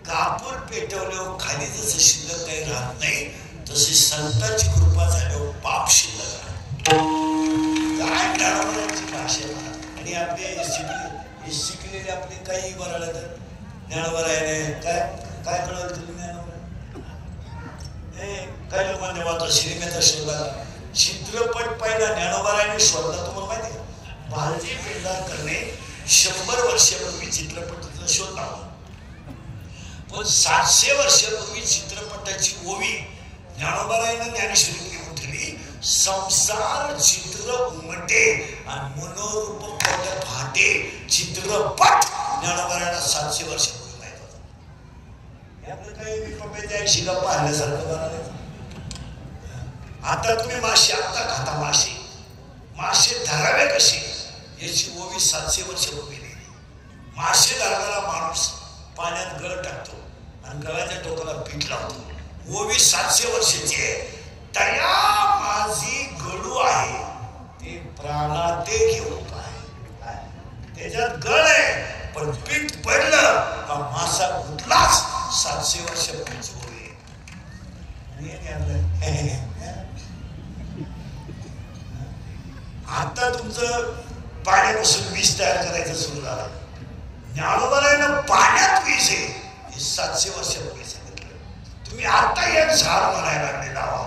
कापूर पेटवल्यावर खाली जसं शिल्लक काही राहत नाही तशी संतांची कृपा झाल्यावर पाप शिल्लक राहत काय ज्ञानोबाची भाषा. आणि आपले शिकलेले आपले काही बरळलं तर ज्ञानोबा राहिले काय काय कळलं तुम्ही ज्ञानोबा काय लोकांनी वाटतं सिनेमाचा शोधला चित्रपट पाहिला ज्ञानोबा राहिले शोधला. तुम्हाला माहिती आहे भालजी पेंढारकरने 100 वर्षापूर्वी चित्रपटाचा शोध लावला. पण 700 वर्षापूर्वी चित्रपटाची ओवी ज्ञानोबारायनं ज्ञानेश्वरी घेऊन ठेवली. संसार चित्र उमटे आणि मनोरूप पट फाटे चित्रपट ज्ञानोबारायला 700 वर्षापूर्वी माहित होता. आपलं काही पप्प्याच्या शिगा पाहिल्यासारखं बनायचं. आता तुम्ही मासे आता खाता मासे धरावे कसे याची ओवी 700 वर्षापूर्वी लिहिली. मासे धरणारा माणूस पाण्यात गळ टाकतो आणि गळाच्या टोकाला पीठ लावतो. ओवी 700 वर्षाची आहे. तया माझी गळू आहे ते प्राणाते घेऊन काय त्याच्यात गळ आहे पण पीठ पडलं का मासा गुतलाच. 700 वर्षापूर्वीची ओवी. आता तुमचं पाण्यापासून वीज तयार करायचं सुरू झालं. ज्ञानोबारायनं पाण्यात वीज आहे हे 700 वर्षापूर्वी सांगितलं. तुम्ही आता एक झाड म्हणायला लागले लावा.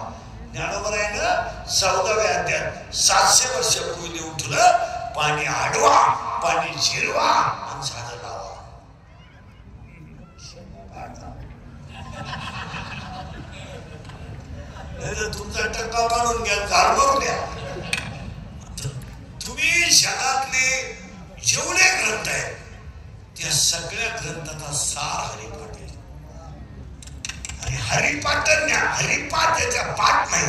ज्ञानोबारायनं 14व्या अध्यायात 700 वर्षापूर्वी लिहून ठेवलं पाणी अडवा पाणी जिरवा आणि झाडं लावा. तुमचा टक्का काढून घ्या झाड भरून द्या. तुम्ही जगातले जेवढे ग्रंथ आहेत त्या सगळ्या ग्रंथाचा सार हरिपाठ आहे. आणि हरिपाठ त्याचा पाठ नाही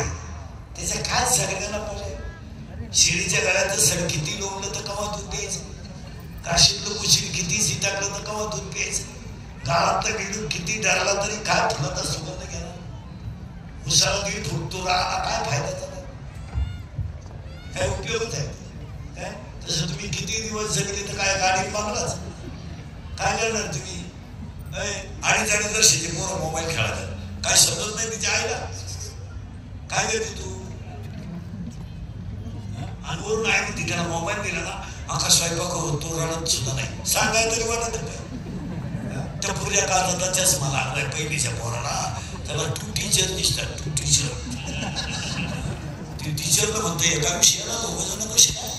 त्याच्या काय सगळ्यांना पाहिजे. शिडीच्या गळ्यात सड किती लोंबलं तर कवा दूध प्यायचं. काशीतलं कुशील किती टाकलं तर कवा दूध प्यायचं. गाळातलं बिडूक किती डरला तरी काय फुलाचा सुगंध घेणार. उसाला दीड फुटतो राहणार काय फायदा त्याला काय उपयोगच आहे काय. तसं तुम्ही किती दिवस जगले तर काय गाडी मागलाच काय करणार तुम्ही. आणि त्याने जर शेती पोरं मोबाईल खेळायचा काय समजत नाही तिच्या आईला काय करते तू. आणि वरून आहे म्हणते त्याला मोबाईल दिला ना आका स्वयंपाक होतो रडत सुद्धा नाही सांगाय तरी वाटत नाही. त्या पूर्या काळाचा चष्मा लागलाय पहिलीच्या पोराला त्याला तू टीचर दिसतात तू टीचर. ती टीचरला म्हणतो एका विषयाला दोघं जण कसे काय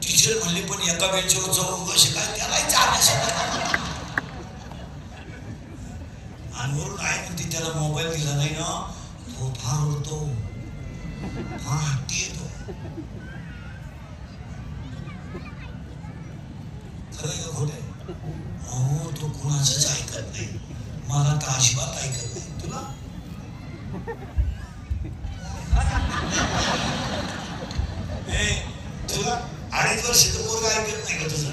टीचर म्हणले पण एका बेंचवर जाऊन कसे काय त्याला आणि वरून आहे म्हणते त्याला मोबाईल दिला नाही ना तो फार उडतो फार हट्टी येतो. खरं का खोट आहे. अहो तो कुणाचंच ऐकत नाही. मला तर अजिबात ऐकत नाही. तुला तुला 2.5 वर्षाचं पोरगं ऐकत नाही का तुझं.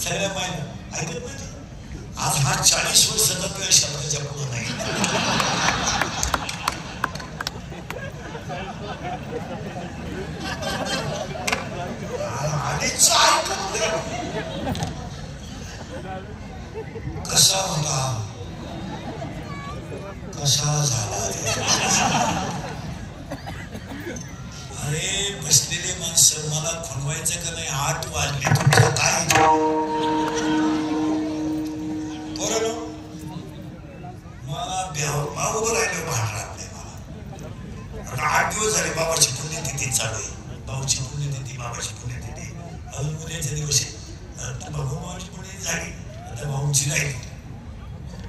सगळ्या मायला ऐकत नाही. आज हा 40 वर्षाचा तुझ्या शब्दाच्या पुढं नाही. कसा होता कसा झाला अरे बसलेले माणसं मला खुणवायचं का नाही. 8 वाजले तुमचं काय बरं मला उभं राहिलं भांड राहत नाही मला. 8 दिवस झाले बाबाची पुण्यतिथी चालू आहे. भाऊची पुण्यतिथी बाबाची पुण्यतिथी अजून उद्याच्या दिवशी बाबाची पुण्यतिथी झाली आता भाऊची राहिली.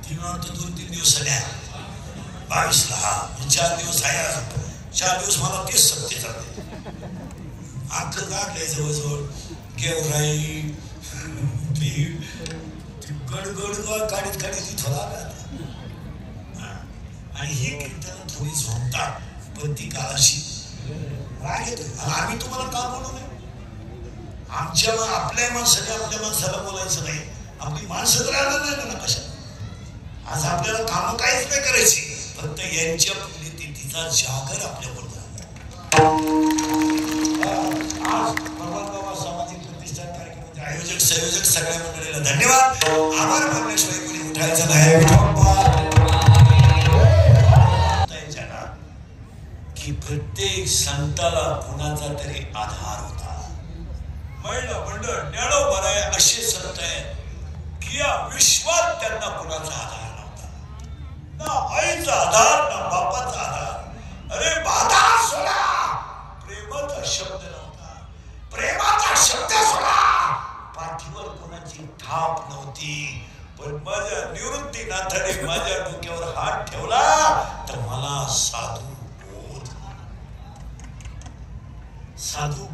ती म्हणतो 2-3 दिवस झाल्या 22ला हा 4 दिवस आहे. अजून 4 दिवस मला तेच सत्य चालते. आखं गाठलंय जवळजवळ गेवराई गडगड काढीत इथं लागत. आणि हे कीर्तन थोडी झोंबतात पण ती काळाशी राग येतो. आम्ही तुम्हाला का बोलू नये. आपल्या माणसाला बोलायचं नाही. आपली माणसं तर राहणार नाही ना कशा. आज आपल्याला कामं काहीच नाही करायची फक्त यांच्या पुण्यतिथीचा जागर आपल्यावर झाला. आज भगवान बाबा सामाजिक प्रतिष्ठान कार्यक्रमाचे आयोजक संयोजक सगळ्या मंडळीला धन्यवाद. आभार मानण्याशिवाय निघायचं नाही विठोबा की प्रत्येक संताला कुणाचा तरी आधार होता. म्हणलं ज्ञानोबा असे संत आहेत की या विश्वात त्यांना कुणाचा आधार नव्हता. ना आईचा आधार ना बापाचा आधार. अरे बाधा सोडा, प्रेमाचा शब्द नव्हता. प्रेमाचा शब्द सोडा, पाठीवर कोणाची थाप नव्हती. पण माझ्या निवृत्तीनाथाने माझ्या डोक्यावर हात ठेवला तर मला साधू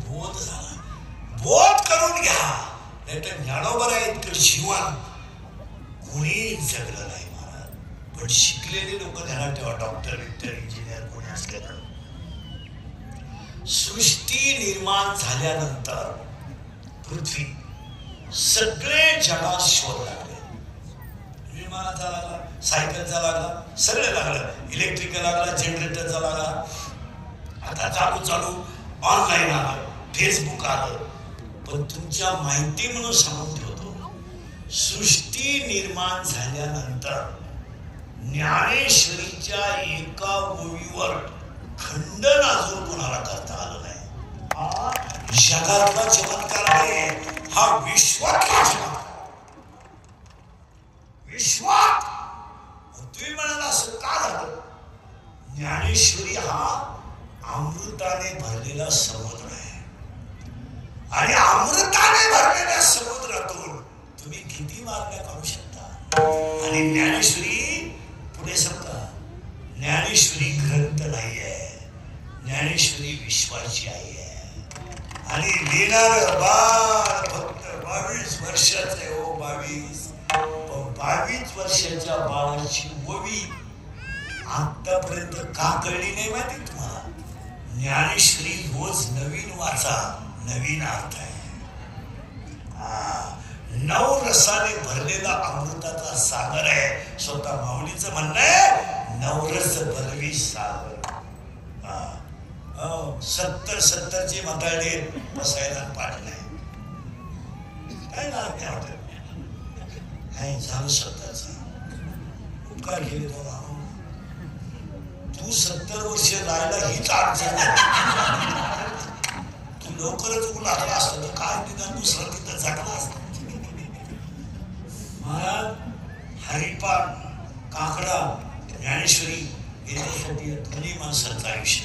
बोध झाला. बोध करून घ्या, नाही तर ज्ञानोबा इतकं जीवन कोणी जगलं नाही महाराज. पण शिकलेले लोक ध्यानात ठेवा, डॉक्टर विक्टर इंजिनियर कोणी असले तर सृष्टी निर्माण झाल्यानंतर पृथ्वी सगळे जगात शोध लागले. विमानाचा लागला, सायकलचा लागला, सगळे लागलं. इलेक्ट्रिकल लागला, जनरेटरचा लागला. आता चालू ऑनलाईन आलं, फेसबुक आलं. पण तुमच्या माहिती म्हणून सांगून ठेवतो, सृष्टी निर्माण झाल्यानंतर ज्ञानेश्वरीच्या एका ओळीवर खंडन अजून कोणाला करता आलं नाही. हा जगातला चमत्कार आहे, हा विश्वातला चमत्कार. विश्वात तुम्ही म्हणाला असं का झालं? ज्ञानेश्वरी हा अमृताने भरलेला समुद्र आहे आणि अमृताने भरलेल्या समुद्रातून तुम्ही किती मागण्या काढू शकता. आणि ज्ञानेश्वरी पुढे समजा, ज्ञानेश्वरी ग्रंथ नाही आहे, ज्ञानेश्वरी विश्वाची आई आहे. आणि लिहिणार बाळ फक्त 22 वर्षाचे हो, 22. पण 22 वर्षाच्या बाळाची ओवी आतापर्यंत का कळली नाही माहिती तुम्हाला? ज्ञानेश्वरी रोज नवीन वाचा, नवीन अर्थ आहे. नऊ रसाने भरलेला अमृताचा सागर आहे. स्वतः माऊलीचं म्हणणं आहे, नवरस भरवी सागर. 70 म्हातारडे बसायला पाठ नाही. काय नाव काय होत नाही झालं स्वतःचा उपकार केले बाबा. तू 70 वर्ष राहायला हीच अडचण आहे. तू लवकरच उलाटला असतं तर काय निदान दुसरं तिथं जगला असत. महाराज हरिपाठ, काकडा, ज्ञानेश्वरी याच्यासाठी दोन्ही माणसांचं आयुष्य.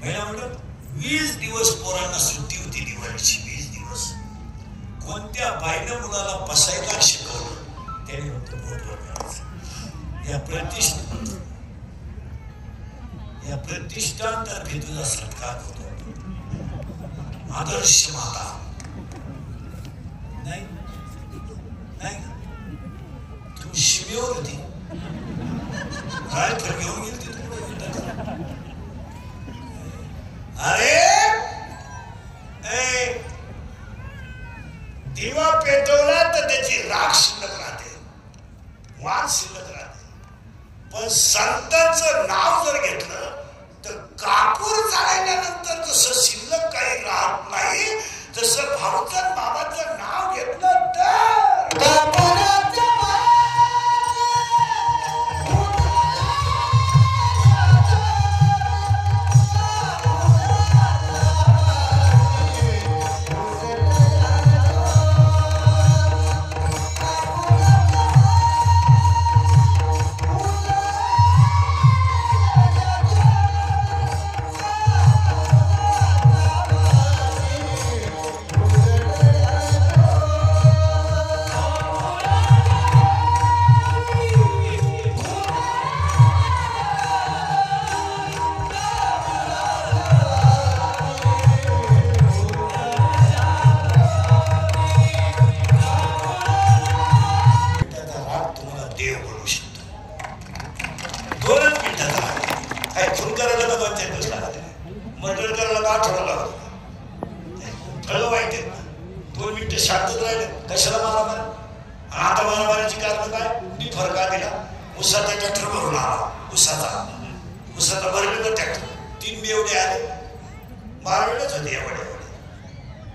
महिला म्हणलं 20 दिवस पोरांना सुट्टी होती दिवाळीची. 20 दिवस कोणत्या बाईनं मुलाला बसायला शिकवलं त्याने म्हणतो बोटवर करायचं. या प्रतिष्ठानतर्फे तुझा सत्कार होतो. आदर्श माता नाही नाही तू शिमेवर होती, काय तर घेऊन गेली ती तुला. अरे दिवा पेटवला तर त्याची राख शिल्लक राहते, वाद शिल्लक राहते. पण संतांचं नाव जर घेतलं तर कापूर जाळल्यानंतर जसं शिल्लक काही राहत नाही, तसं भाऊचं बाबाचं नाव घेतलं तर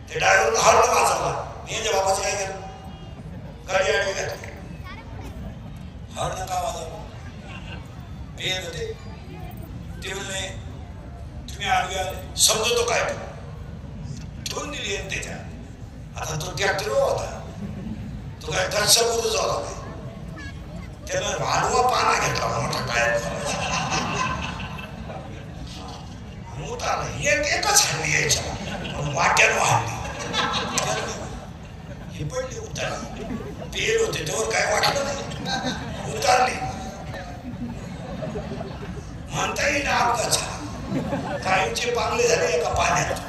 ते ड्रायव्हर हरलं वाचवला. मी याच्या बाबाचं काय केलं, गाडी आडवी घातली हर नका वाजव पेल होते ते म्हणले तुम्ही आडवी आले समजतो काय ठेवून दिली त्याच्या आता तो ट्रॅक्टर होता तो काय दर्शक होतो झाला त्यानं वाढवा पाना घेतला मोठा टायर मूत आला एकच हल्ली यायच्या वाट्यानं वाढली ही पडली उतरली पेल होते त्यावर काय वाटलं नाही उतरली म्हणता येईल अपघात झाला काहींचे पांगले झाले एका पाण्यात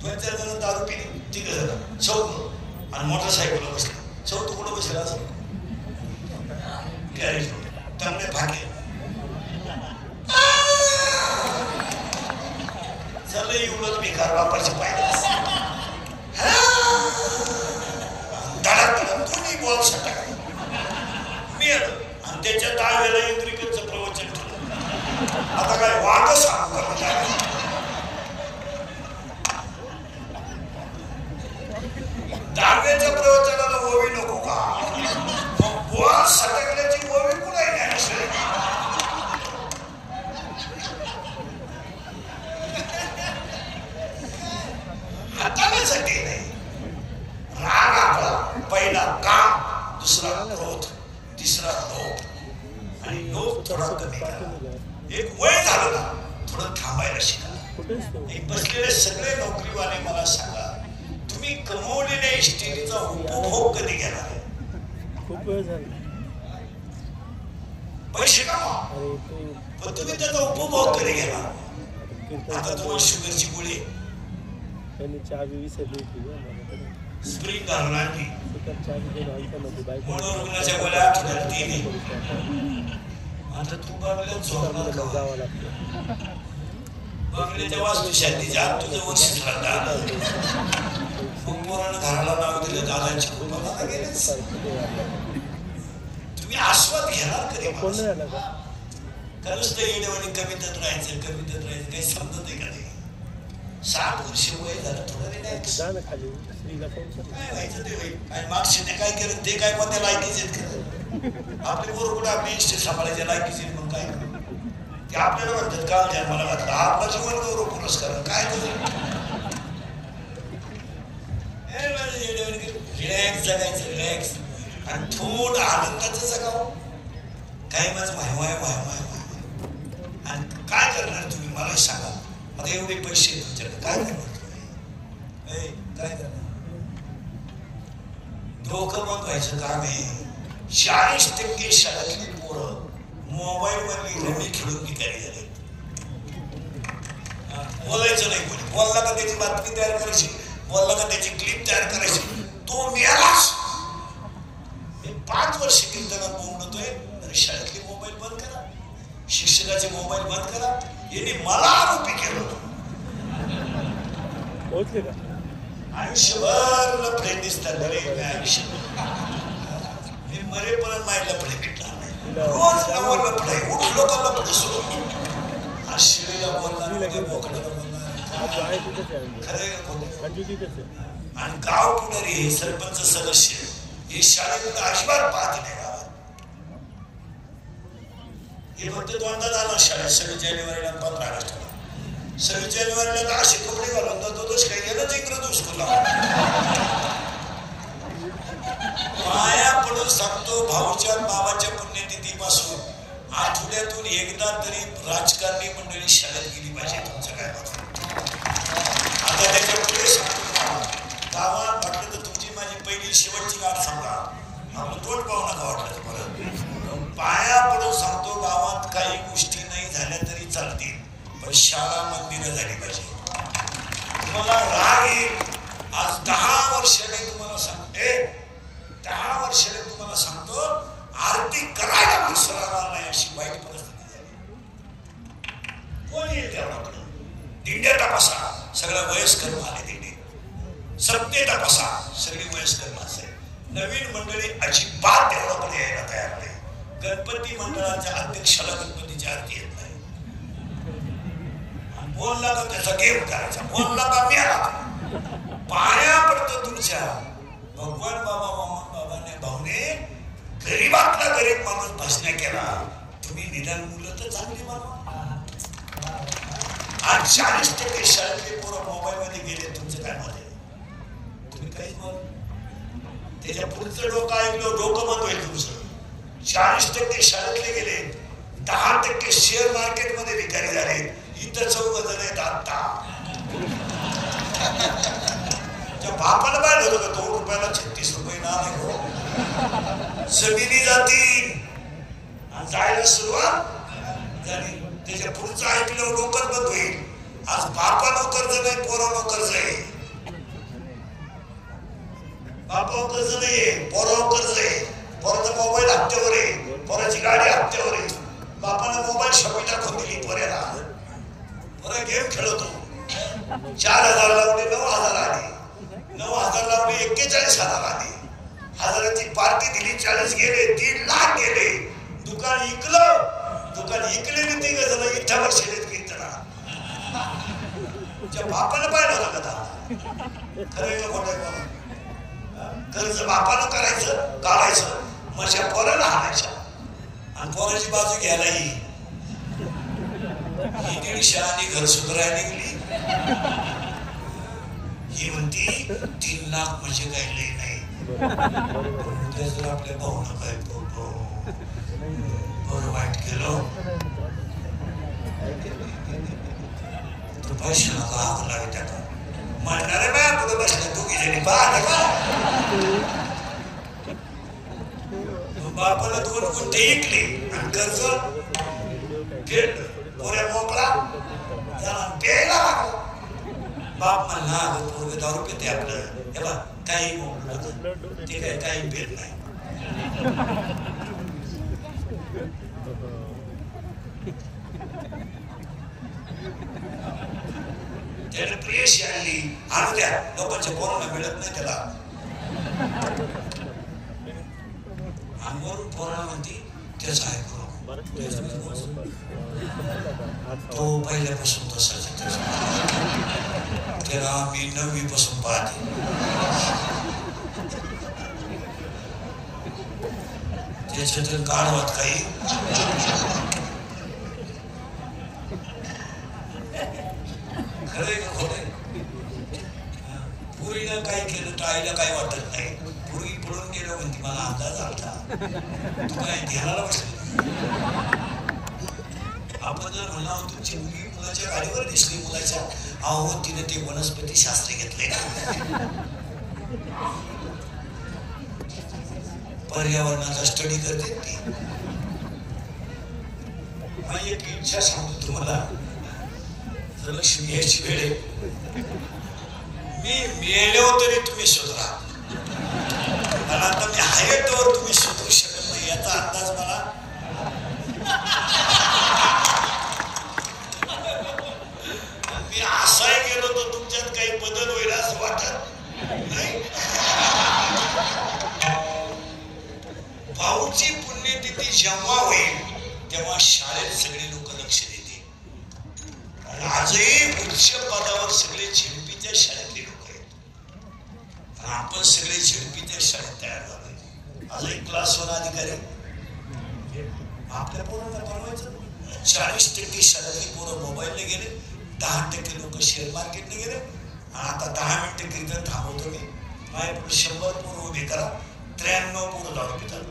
दोन चार जण दारू पिली तिघ जण चौक आणि मोटरसायकलवर बसले चौथ कुठं बसला असं गॅरेज त्यामुळे भागे चल एवढंच बेकार वापरचे पाहिजे धडक धडक कोणी बॉल सटा मी आणि त्याच्या दहाव्याला इंद्रिकचं प्रवचन ठेवलं आता काय वाद सांगू करत दहाव्याच्या प्रवचनाला ओवी नको का बॉल सटकल्याची ओवी कुठे नाही हाताळण्यासाठी नाही राग आपला पहिला काम दुसरा क्रोध तिसरा लोभ आणि लोभ थोडा कमी करा एक वय झालं ना थोडं थांबायला शिका बसलेले सगळे नोकरीवाले मला सांगा तुम्ही कमवलेल्या इस्टेटीचा उपभोग कधी घेणार आहे खूप वेळ झाला पैसे कमा पण तुम्ही त्याचा उपभोग कधी घेणार आता तुम्हाला शुगरची गोळी त्यांनी चावी विसरली स्प्रिंग घालून आणली मनोरुग्णाच्या गोळ्या आठवड्यात 3 आता तू बघलं झोपणार जावं लागतं बघल्याच्या वास्तुशांतीच्या आत तुझं वर्ष ठरलं मग पोरानं घराला नाव दिलं दादांची कृपा मला गेलेच तुम्ही आस्वाद घेणार कधी का नुसतं येण्यावानी कवितेत राहायचं काही समजत आहे का ते 7 वर्ष वय झालं थोडं नाही काय व्हायचं ते होईल आणि मागशीने काय केलं ते काय कोणत्या लायकीचे आहेत आपले पोरं कुठे आपली इष्ट सांभाळायच्या लायकीचे मग काय ते आपल्याला म्हणतात का जन्माला घातला आपला जीवन गौरव पुरस्कार काय रिलॅक्स जगायचं रिलॅक्स आणि थोडं आनंदाचं जगावं काय माझं माय आणि काय करणार तुम्ही मला सांगा आता एवढे पैसे तुमच्याकडे काय करणार तुम्ही काय करणार डोकं बंद व्हायचं काम आहे 40% शाळेतली पोरं मोबाईल वरली रमी खेळून निघाली झाले बोलायचं नाही कोणी बोलला का त्याची बातमी तयार करायची बोलला का त्याची क्लिप तयार करायची तो मिळालाच मी 5 वर्ष कीर्तनात बोलतोय तरी शाळेतले मोबाईल बंद करा शिक्षकाचे मोबाईल बंद करा यांनी मला आरोपी केलं आयुष्यभर लफडे दिसतात आयुष्य मी मरेपर्यंत माझे लफडे भेटणार नाही रोज नवं लफडे उठलो का लफडे सुरू शिळीला बोलणार बोकडाला बोलणार आणि गाव पुढारी हे सरपंच सदस्य हे शाळेमध्ये अजिबात पाहत नाही गावात हे फक्त दोनदा झाला शाळेत 26 जानेवारीला 15 ऑगस्टला 26 जानेवारीला तर असे कपडे घालून जातो दोष काही गेलं इंग्रज स्कूलला माया पडून सांगतो भाऊच्या बाबाच्या पुण्यतिथीपासून आठवड्यातून एकदा तरी राजकारणी मंडळी शाळेत गेली पाहिजे तुमचं काय मत आता त्याच्या पुढे सांगतो गावात वाटलं तर तुमची माझी पहिली शेवटची गाठ सांगा आपलं तोंड पाहू नका वाटलं परत पाया पडून सांगतो गावात काही गोष्टी नाही झाल्या तरी चालतील पण शाळा मंदिरं झाली पाहिजे तुम्हाला राग येईल आज 10 वर्षाने तुम्हाला सांगते 10 वर्षाने तुम्हाला सांगतो आरती करायला माणसाला राहणार नाही अशी वाईट परिस्थिती झाली कोण येईल तेवढ्याकडे दिंड्या तपासा सगळ्या वयस्कर आले दिंडे सत्य तपासा सगळी वयस्कर माणसं नवीन मंडळी अजिबात तेवढ्याकडे यायला तयार नाही गणपती मंडळाच्या अध्यक्षाला गणपतीची आरती येत नाही बोलला का त्याचा गेम करायचा बोलला का मी पाया पडतो तुमच्या भगवान तर चांगली बनवा. आज 40% शाळेतले पोरं मोबाईल मध्ये गेले. तुमचं काय मत आहे? तुम्ही काहीच बोल. त्याच्या पुढचं डोकं ऐकलं डोकं बंद होईल तुमचं. 40% शाळेतले गेले, 10% शेअर मार्केट मध्ये विकारी झाले. इथं 14 जण आहेत. आता त्या बापाला पाहिलं होतं का 2 रुपयाला 36 रुपये नाव आहे. जमिनी जातील आणि जायला सुरुवात झाली. त्याच्या पुढचं ऐकलं डोकं बंद होईल. आज बापानं कर्ज नाही, पोरानं कर्ज आहे. बापावर कर्ज नाहीये, पोरावर कर्ज आहे. पोराचा मोबाईल हप्त्यावर आहे, पोराची गाडी हप्त्यावर आहे. बापानं मोबाईल शॉपी टाकून दिली पोऱ्याला. पोरा गेम खेळतो. 4,000 लावले 9,000 आले. 9,000 लावले 41,000 आले. हजाराची पार्टी दिली, 40 गेले, 3 लाख गेले. दुकान इकलं. दुकान इकले नाही. 3 जण इथं बसलेत कीर्तना. तुमच्या बापानं पाहिलं होतं का? खरं खोटं कर्ज बापानं करायचं, काढायचं, माझ्या पोराला हाणायच्या आणि पोराची बाजू घ्यायलाही. ही 150 आणि घर सुधारायला निघली. ही म्हणती 3 लाख म्हणजे काही लई नाही. जर आपल्या भाऊनं काय बरं वाईट केलं तर पैशाला का आग लागेल. त्याला म्हणणारे बा पुढे बसल्या 2 जणी पाहत का. बापाला 2 गुंठे इकले आणि कर्ज फेडलं. पोऱ्या मोकळा त्याला प्यायला लागला. बाप म्हणला अगं पोरगं दारू पिते आपलं. हे बा काही मोकळं ते काय काही पेत नाही. त्याला प्रेयशी आणली. आणू द्या. लोकांच्या पोरांना मिळत नाही त्याला. अंगावरून पोराला म्हणते त्याच आहे करू. तो पहिल्यापासून तसाच. त्याला मी 9वी पासून पाहते. त्याच्यातून काढवत काही खरंय का खोटंय? पुरीनं काय केलं तर आईला काही वाटत नाही. पूर्वी पळून गेलो म्हणते मला अंदाज आलता. तू काय ध्यानाला बसली. आपण जर म्हणला तुमची मुलगी मुलाच्या गाडीवर दिसली मुलाच्या, अहो तिने ते वनस्पती शास्त्र घेतले ना. पर्यावरणाचा स्टडी करते ती. माझी एक इच्छा सांगतो तुम्हाला. जर लक्ष्मी यायची वेळ मी मेलो तरी तुम्ही सुधरा. आणि आता मी आहे तोवर तुम्ही सुधरू शकत नाही याचा अंदाज मला. मी असाही गेलो तर तुमच्यात काही बदल होईल असं वाटत नाही. भाऊची पुण्यतिथी जेव्हा होईल तेव्हा शाळेत सगळे लोक लक्ष देतील. आजही उच्च पदावर सगळे झेडपीच्या शाळेतले लोक आहेत. आपण सगळे झेडपीच्या शाळेत तयार झालोय. आजही क्लास 1 अधिकारी आपल्या पोरांना बनवायचं. 40% शाळेतली पोरं मोबाईलने गेले, 10% लोक शेअर मार्केटने गेले. आणि आता 10 मिनिटं क्रिकेट थांबवतो मी. माझ्या पुढे 100 पोरं उभी करा. 93 पोरं दारू पितात.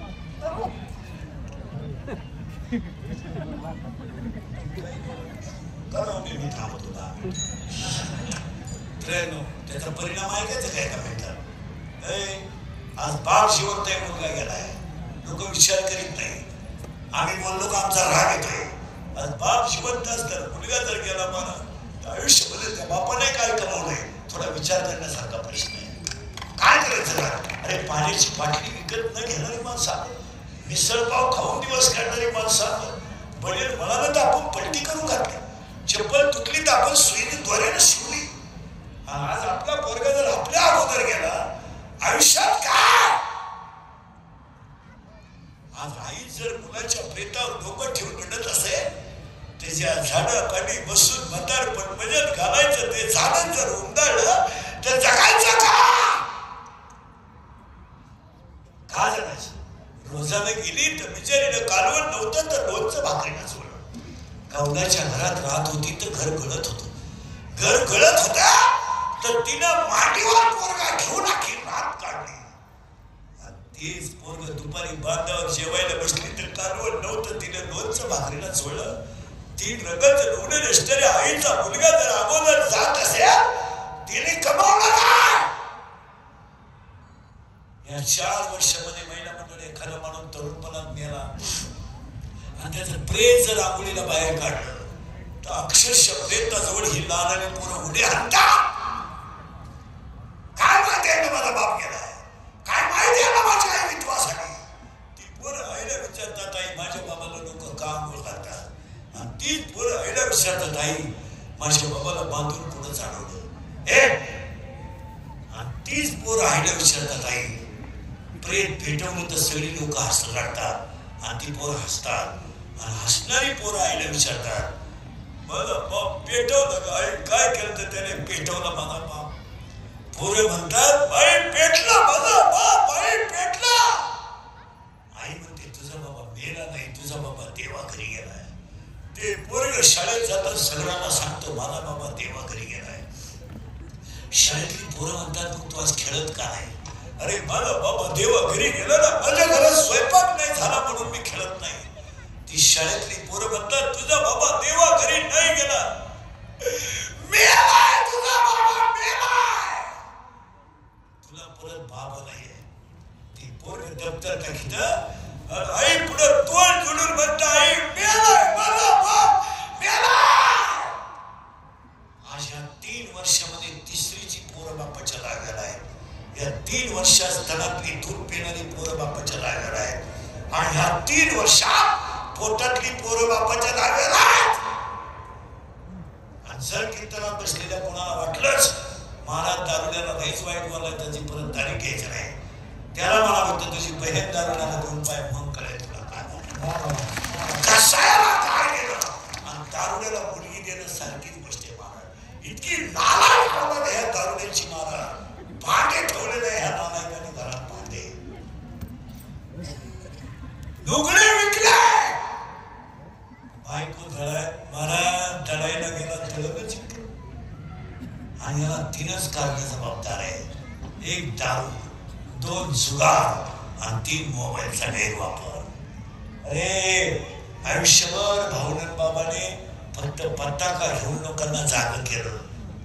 करा मी थांबतो 93. त्याचा परिणाम ऐकायचा काय का मिळतात. आज बाळ जिवंत आहे, मुलगा गेलाय. लोक विचार करीत नाही. आम्ही बोललो का आमचा राग येतोय. आज बाप जिवंत असतात, मुलगा जर गेला मला आयुष्यामध्ये त्या बापाने काय कमवलंय थोडा विचार करण्यासारखा प्रश्न आहे. काय करायचं? अरे पाण्याची बाटली विकत न घेणारी माणसं, मिसळपाव खाऊन दिवस काढणारी माणसं, बळेल म्हणाला तर आपण पलटी करून घातली. चप्पल तुटली तर आपण सुईने द्वाऱ्याने शिवली. आज आपला पोरगा जर आपल्या अगोदर गेला आयुष्यात काय? आज आई जर मुलाच्या प्रेतावर डोकं ठेवून रडत असेल, त्याच्या झाडाखाली बसून म्हातारपण मजेत घालायचं, ते झाड जर उंदाळलं तर जगायचं का जगायचं? रोजानं गेली तर बिचारीनं कालवण नव्हतं तर लोणचं भाकरी नसवलं. कौलाच्या घरात राहत होती तर घर गळत होतं. घर गळत होता तर तिनं मांडीवर पोरगा घेऊन आखी रात काढली. तेच पोरग दुपारी बांधावर जेवायला बसली तर कालवण नव्हतं, तिने लोणचं भाकरीला सोडलं. ती रगत लोणं नसणाऱ्या आईचा मुलगा जर अगोदर जात असेल तिने कमावलं काय? या 4 वर्षामध्ये महिला मंडळ एखादा माणूस तरुणपणात मेला आणि त्याचं प्रेत जर आंघोळीला बाहेर काढलं तर अक्षरशः प्रेताजवळ ही लहान आणि पोरं उड्या हाणतात. काय माहिती आहे ना माझा बाप गेलाय, काय माहिती आहे ना माझी आई विधवासाठी. ती पोरं आईला विचारतात आई माझ्या बाबाला लोक का आंघोळ घालतात, आणि तीच पोरं आईला विचारतात आई माझ्या बाबाला बांधून पुढे चालवलं. आणि तीच पोरं आईला विचारतात आई प्रेत पेटवलं तर सगळी लोक हसत रडतात, आणि ती पोरं हसतात. आणि हसणारी पोरं आईला विचारतात माझा बाप पेटवलं का आई, काय केलं तर त्याने पेटवलं माझा बाप. पोरं म्हणतात बाई पेटला माझा बाप, बाई पेटला. आई म्हणते तुझा बाबा मेला नाही, तुझा बाबा देवा घरी गेलाय. ते पोरग शाळेत जातात सगळ्यांना सांगतो माझा बाबा देवा घरी गेलाय. शाळेतली पोरं म्हणतात मग तू आज खेळत का नाही? अरे माझा बाबा देवा घरी गेला ना, माझ्या घरात स्वयंपाक नाही झाला म्हणून मी खेळत नाही. ती शाळेतली पोरं म्हणतात तुझा बाबा देवा घरी नाही गेला, मेलाय तुझा बाबा मेलाय, तुला परत बाबा नाहीये. ती पोरं दप्तर टाकीत आई पुढे तोंड जोडून म्हणत आई मेलाय माझा बाप मेलाय. आज या 3 वर्षामध्ये तिसरीची पोरं बापाच्या लागलेला आहे. या 3 वर्षात स्तनातली दूध पिणारी पोरं बापाच्या लागलेला आहे. आणि ह्या 3 वर्षात पोटातली पोरं बापाच्या लागलेला आहेत. आणि जर कीर्तनात बसलेल्या कोणाला वाटलंच महाराज दारुड्याला नाहीच वाईट बोलाय त्याची परत तारीख घ्यायची नाही, त्याला मला वाटतं तुझी बहीण दारुड्याला 2 पाय मग कळेल तुला काय कसायला काय केलं. आणि दारुड्याला मुलगी देणं सारखीच गोष्ट आहे महाराज. इतकी नालायक होणार ह्या दारुड्याची महाराज. भांडे ठेवलेले ह्या नालायकाने घरात भांडे, लुगडे विकले, बायको महाराज दळायला गेला दळलं चिकन. आणि याला 3च कारण जबाबदार आहे. 1 दारू, 2 जुगार आणि 3 मोबाईलचा गैरवापर. अरे आयुष्यभर भावनन बाबाने फक्त पताका घेऊन लोकांना जाग केलं.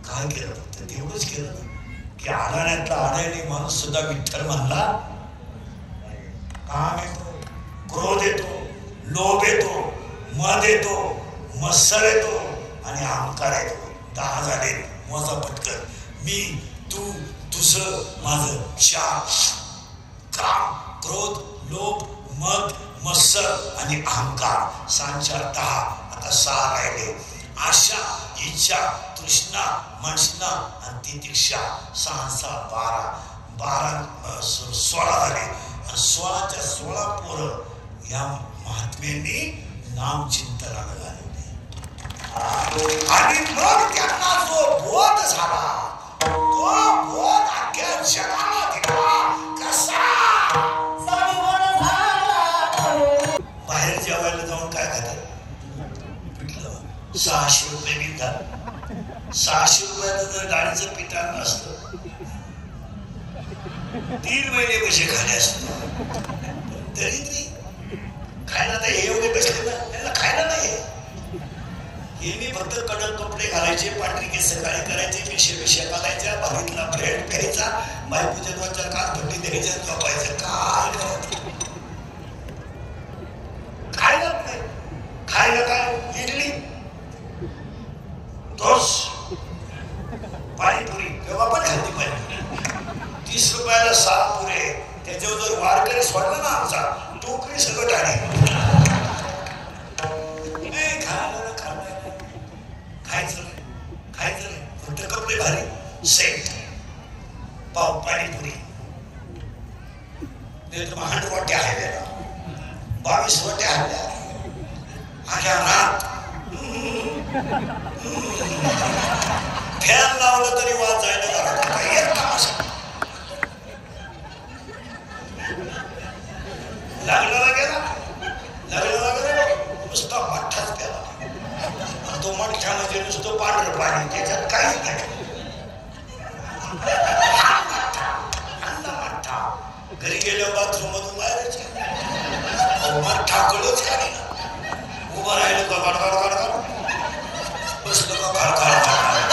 काय केलं? फक्त तेवढंच केलं की आडाण्यातला आडायने माणूस सुद्धा विठ्ठल म्हणला. काम येतो, क्रोध येतो, लोभ येतो, मद येतो, मत्सर येतो आणि अहंकार येतो. 10 झाले, मोजा पटकन. मी, तू, तुझं, माझं. 4 काम, क्रोध, लोभ, मद, मत्सर आणि अहंकार. 4 10. आता 6 राहिले. आशा, इच्छा, तृष्णा, मनसना आणि तितिक्षा. 6 6 12. 12 16 झाले. 16च्या 16 पोरं या महात्म्यांनी नाम चिंतनाला घालवले. आणि मग त्यांना जो बोध झाला तो बोध अख्ख्या जगाला दिला. कसा? बाहेर जेवायला जाऊन काय खातात? पिठलं. 600 रुपये मिळतात. 600 रुपयाचं जर डाळीचं पीठ आणलं असतं 3 महिने कसे खाणे असतं. तरी खायला तर हे एवढे बसले ना, त्यांना खायला नाही. हे फक्त कडक कपडे घालायचे, पांढरी केस सकाळी करायचे, पिशे घालायच्या, भारीतला ब्रेड प्यायचा, बायकोच्या दोनच्या कानपट्टी द्यायच्या, झोपायचं. काय खायला नाही. खायला काय? इडली, डोस, पाणीपुरी तेव्हा पण खाल्ली पाहिजे. 30 रुपयाला 7 पुरे. त्याच्यावर जर वारकरी सोडला ना आमचा टोकरी सगळं टाळे. खायचं नाही फक्त कपडे भारी, सेंट, पाव, पाणीपुरी. महान रोट्या हल्ल्या, 22 रोट्या हल्ल्या. आल्या रात फॅन लावलं तरी वाजायला घरात येत ना. लग्नाला गेला नुसता मठ्ठाच प्याला. पांढरं पाणी त्याच्यात काहीच नाही. घरी गेल्यावर बाथरूम मधून बाहेरच ठाकळच काही ना. उभं राहिलं का गडगड गडगड, बसलं का खडखड खडखड.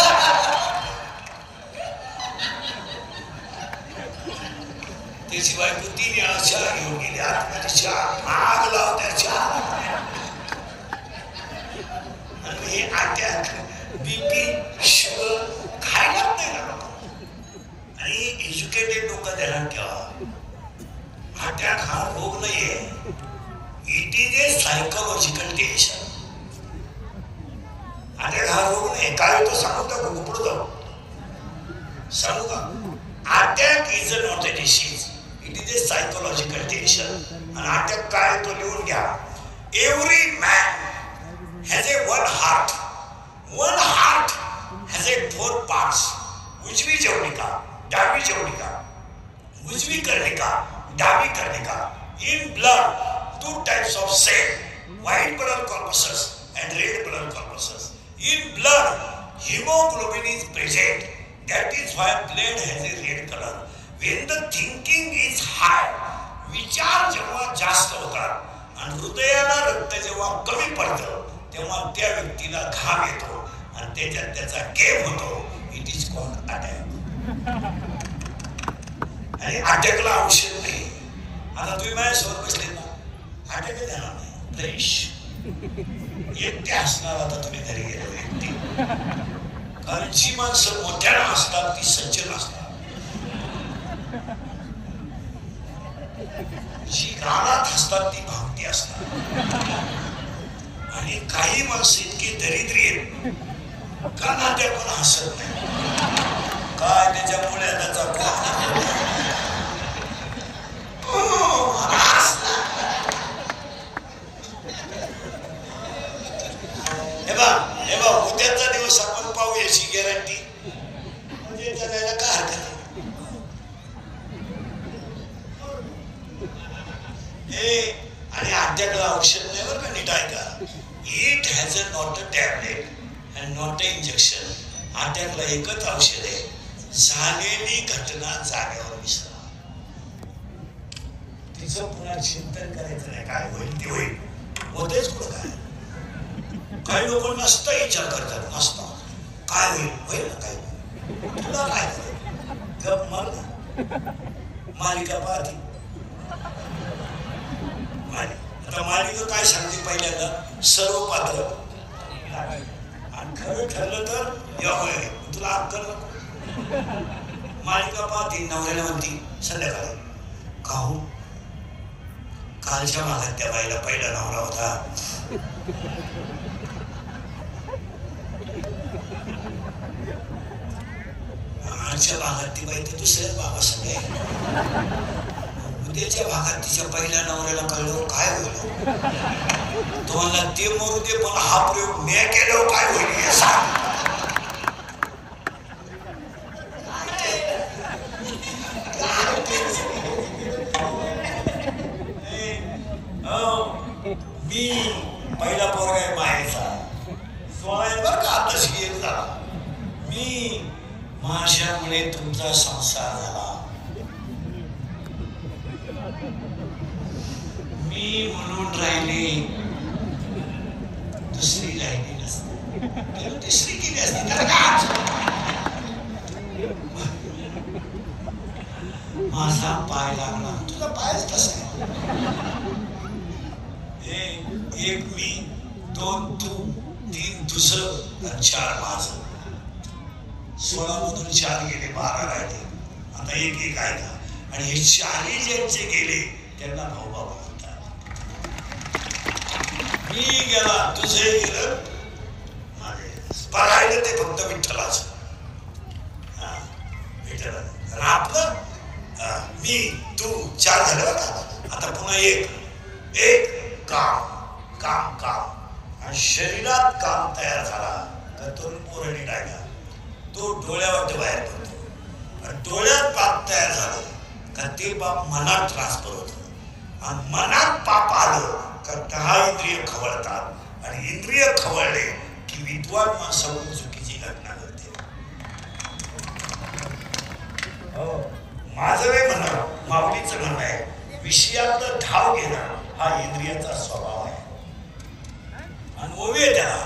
त्याची बायको 3 वेळा चहा घेऊन गेली. आतमध्ये चहा आग लावत्या चहा. आणि हे अटॅक बीपी शुगर खायला नाही ना. आणि एज्युकेटेड लोक ध्यानात ठेवा, अटॅक हा रोग नाहीये, it is a psychological tension. Attack हा रोग नाही. काय तो सांगू का? पुढे जाऊ सांगू का? Attack is not a disease, it is a psychological tension. आणि अटॅक काय तो लिहून घ्या. Every man has a one heart has a 4 parts. उजवी जवनिका, डावी जवनिका, उजवी कर्णिका, डावी कर्णिका. In blood, 2 types of cell, white blood corpuscles and red blood corpuscles. In blood, hemoglobin is present. That is why blood has a red color. When the thinking is high, विचार जेव्हा जास्त होतात आणि हृदयाला रक्त जेव्हा कमी पडतं तेव्हा त्या व्यक्तीला घाम येतो आणि त्याच्यात त्याचा गेम होतो. It is called attack. आणि अटॅकला औषध नाही. आता तुम्ही माझ्यासोबत बसले ना, अटॅक देणार नाही. फ्रेश एकटे असणार. आता तुम्ही घरी गेले एकटे, कारण जी माणसं मोठ्यानं असतात ती सज्जन असतात. जी रानात असतात ती भावती असतात. आणि काही माणसं इतकी दरिद्री आहेत का नात्या पण हसत नाही. काय त्याच्यामुळे त्याचा उद्याचा दिवस आपण पाहू याची गॅरंटी म्हणजे जगायला काय हरकत नाही. आणि अटॅकला औषध नाही बरं का, नीट ऐका. It has a not a tablet and not a injection. अटॅकला एकच औषध आहे, झालेली घटना जागेवर विसरा. तिचं पुन्हा चिंतन करायचं नाही. काय होईल ते होईल, होतेच कुठं काय. काही लोक नसतं विचार करतात, नसतं काय होईल होईल ना. काय तुला काय गप मार ना. मालिका पाहते. आता मालिका काय सांगते पहिल्यांदा, सर्व पात्र. आणि खरं ठरलं तर यामुळे तुला अक्कल नको. मालिका पाहते, नवऱ्याला म्हणती संध्याकाळी काहू कालच्या भागात त्या बाईला पहिला नवरा होता. आजच्या भागात ती बाई तर दुसऱ्याच बाबा सगळे. उद्याच्या भागात तिच्या पहिल्या नवऱ्याला कळलं काय होईल. तुम्हाला ते मरू दे, पण हा प्रयोग मी केल्यावर काय होईल हे सांग. मी पहिला पोरगा आहे मायेचा, 16 बरं का आताशी एक झाला. मी माझ्यामुळे तुमचा संसार झाला. मी म्हणून राहिली, दुसरी राहिली नसती, तिसरी केली असती तर माझा पाय लागला. तुझा पायच तसा आहे. 1 मी, 2 तू, 3 दुसरं आणि 4 माझं. 16 मधून 4 गेले, 12 राहिले. आता एक आहे का. आणि हे 4 ज्यांचे गेले त्यांना भाऊ बाबा म्हणतात. मी गेला, तुझे गेलं, माझे राहिलं ते फक्त विठ्ठलाच. विठ्ठल आपलं मी तू 4 झालं बघा. आता पुन्हा एक काम काम काम. आणि शरीरात काम तयार झाला का तरुण पोरणी टाका, तो डोळ्यावर बाहेर पडतो. आणि डोळ्यात पाप तयार झालं का ते पाप मनात ट्रान्सफर होतं. आणि मनात पाप आलं का 10 इंद्रिय खवळतात. आणि इंद्रिय खवळले की विद्वान माणसाकडून चुकीचे हो, माझं नाही म्हणणं, माऊलीचं म्हणणं आहे, विषयातलं ठाव घेणं हा इंद्रियाचा स्वभाव आहे. आणि ओवे त्याला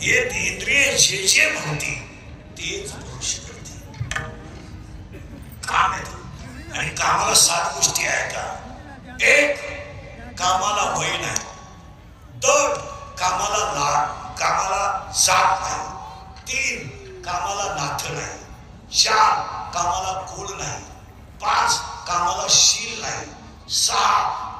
एक इंद्रिय जे जे म्हणते तेच पुरुष करते. काम आहे आणि कामाला 7 गोष्टी आहेत का? 1, कामाला वय नाही. 2, कामाला जात नाही. 3, कामाला नाथ नाही. 4, कामाला कुळ नाही. 5, कामाला शील नाही. 6,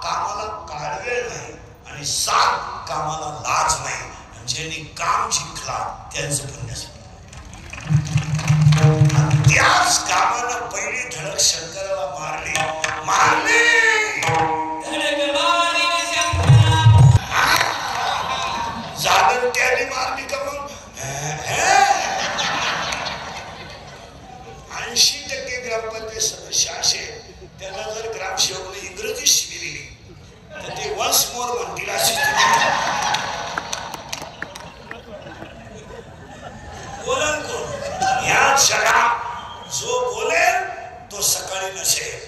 कामाला काळवेळ नाही. आणि 7, कामाला लाज नाही. ज्यांनी काम जिंकला त्यांचं पुण्य. त्याच कामानं पहिली धडक शंकराला मारली. जागर त्याने मारली का मग 80% ग्रामपंचायत सदस्य असे त्यांना जर ग्रामसेवकने इंग्रजी शिकली तर ते वन्स मोर म्हणतील अशी बोलन कोण? या जगात जो बोलेल तो सकाळी नसेल.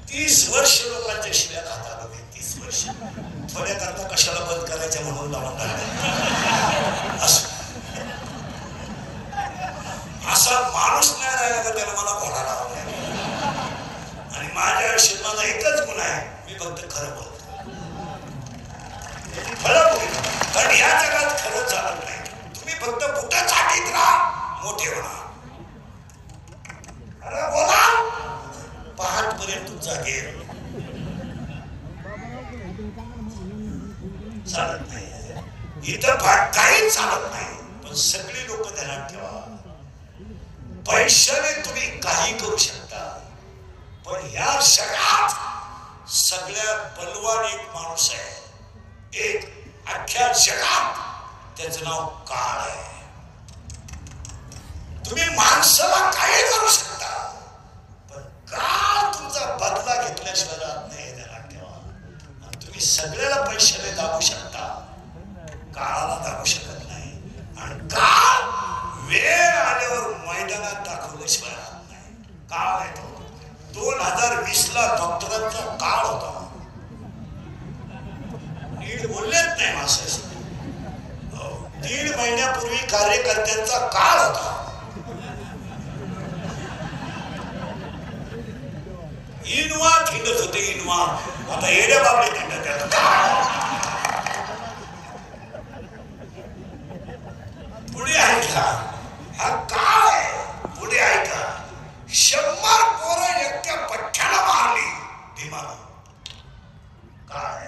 30 वर्ष लोकांच्या शिव्या खातात. 30 वर्ष थोड्या करता कशाला बंद करायच्या म्हणून लावून टाकले. असा माणूस नाही राहिला का त्याला मला घोडा लावला. आणि माझ्या आयुष्यात माझा एकच गुण आहे, मी फक्त खरं बोलतो. फळं बोलतो, कारण या जगात खरं चालत नाही. तुम्ही फक्त बुटं चाटीत राहा, मोठे होणार. अरे बोला, पहाटपर्यंत तुमचा गेम चालत नाही. इथं काहीच चालत नाही. पण सगळी लोक ध्यानात ठेवा, पैशाने तुम्ही काही करू शकता, पण ह्या जगात सगळ्यात बलवान एक माणूस आहे, एक अख्ख्या जगात, त्याचं नाव काळ आहे. तुम्ही माणसाला काही करू शकता, पण काळ तुमचा बदला घेतल्याशिवाय राहत नाही, ध्यानात ठेवा. आणि तुम्ही सगळ्याला पैशाने दाबू शकता, काळाला दाबू शकत नाही. आणि काळ वेळ आल्यावर मैदानात दाखवल्याशिवाय राहत नाही. काळ आहे तो. 2020ला डॉक्टरांचा काळ होता. नीट बोललेच नाही माणसाशी. 3 महिन्यापूर्वी कार्यकर्त्यांचा काळ होता. इनवा थिंडत होते, इनवा. आता येड्या बाबडे थिंडत. पुढे ऐका, हा काळ आहे. पुढे ऐका, 100 पोरं एकट्या पठ्ठ्याला मारली भीमाला. काय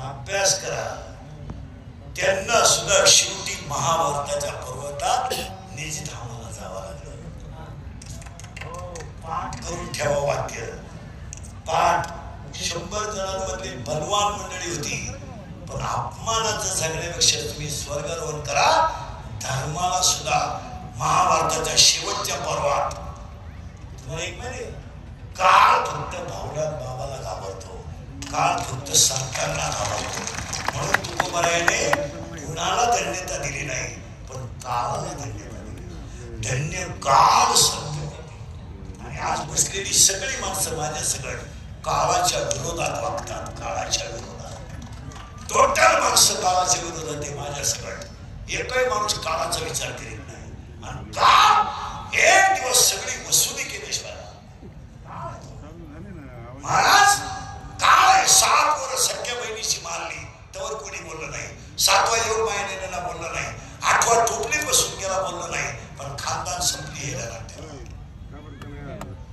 अभ्यास करा. त्यांना सुद्धा शेवटी महाभारताच्या पर्वतात निजधामाला जावं लागलं. पाठ करून ठेवा वाक्य. पाठ 100 जणांमधली बलवान मंडळी होती, पण अपमानाचं जगण्यापेक्षा तुम्ही स्वर्गारोहण करा. धर्माला सुद्धा महाभारताच्या शेवटच्या पर्वात तुम्हाला एक माहिती, काळ फक्त भावड्या बाबाला घाबरतो, काळ फक्त संतांना घाबरतो. म्हणून तुकोबारायाने कुणाला धन्यता दिली नाही, पण काळाला धन्यता दिली. धन्य काळ सत्य. आणि आज बसलेली सगळी माणसं माझ्या सगळं काळाच्या विरोधात वागतात. काळाच्या विरोधात टोटल माणसं काळाच्या विरोधात आहे. माझ्या सगळं एकही माणूस काळाचा विचार करीत नाही. आणि काळ एक दिवस सगळी वसुली केल्याशिवाय. महाराज काळ 7 वर सख्या बहिणीची मारली त्यावर कोणी बोललं नाही. 7वा योग मायनेला बोललं नाही. 8वा टोपली बसून गेला बोललं नाही. पण खानदान संपली हे लक्षात ठेवा.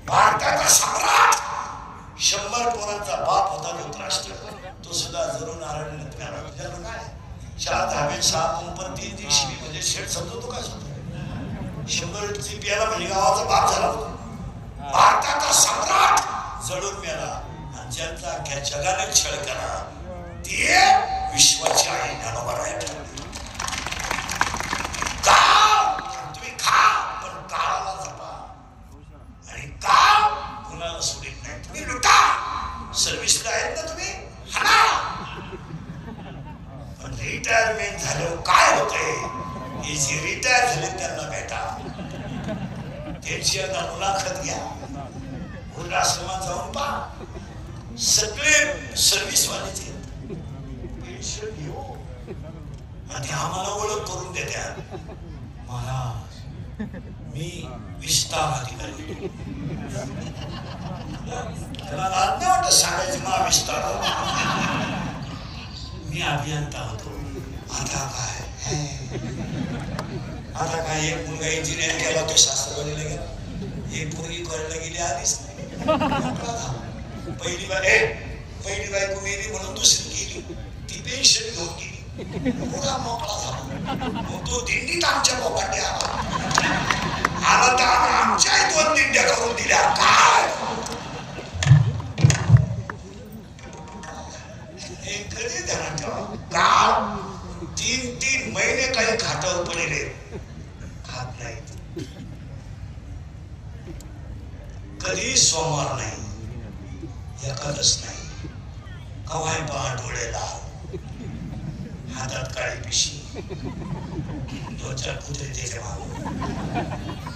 भारताचा सम्राट 100 पोरांचा बाप होता धृतराष्ट्र. तो सुद्धा जरूर नारायण तुझ्याकडे काय 4 दहावे 6 पण 3 दिवशी म्हणजे शेठ समजतो काय समजतो. 100 CPला म्हणजे गावाचा बाप झाला होता. भारताचा सम्राट जळून मेला. आणि ज्यांचा अख्ख्या जगाने छळ केला ते विश्वाची आई ज्ञानोबाराय ठरली. काळ तुम्ही खा, पण काळाला जपा. आणि काळ कुणाला सोडित नाही. तुम्ही लुटा, सर्व्हिसला आहेत ना तुम्ही, हाना. पण रिटायरमेंट झाल्यावर काय होतंय, हे जे रिटायर झाले त्यांना भेटा. त्यांची आता मुलाखत घ्या, वृद्धाश्रमात जाऊन पहा, सगळे सर्व्हिसवालेचे पेन्शन घेऊ आणि ते आम्हाला ओळख करून देत्या, महाराज मी विस्तार अधिकारी. त्याला लाज नाही वाटत सांगायची मा विस्तार, मी अभियंता होतो. आता काय एक मुलगा इंजिनियर केला, तो शास्त्रवाडीला गेला, एक मुलगी करायला गेली आलीच नाही. पहिली बायको मेली म्हणून दुसरी गेली, ती पेन्शन घेऊन गेली, पुरा मोकळा झाला. मग तो दिंडीत आमच्या लोकांनी आला तर आमच्या 2 दिंड्या करून दिल्या. काय हे कधी ध्यानात ठेवा, का 3 महिने काही खाटावर पडले खात नाहीत, कधी सोमवार नाही, एकादश नाही, कवाय पहा डोळे लाल, हातात काळी पिशी, 2-4 कुत्रे त्याच्या मागून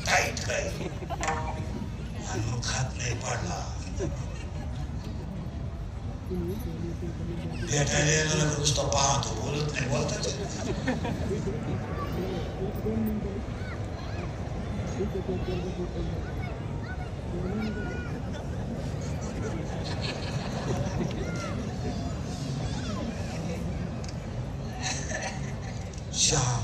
टाईट काही, आणि मग खात नाही पडला. भेटायला नुसतं पाहतो, बोलत नाही, बोलताच चहा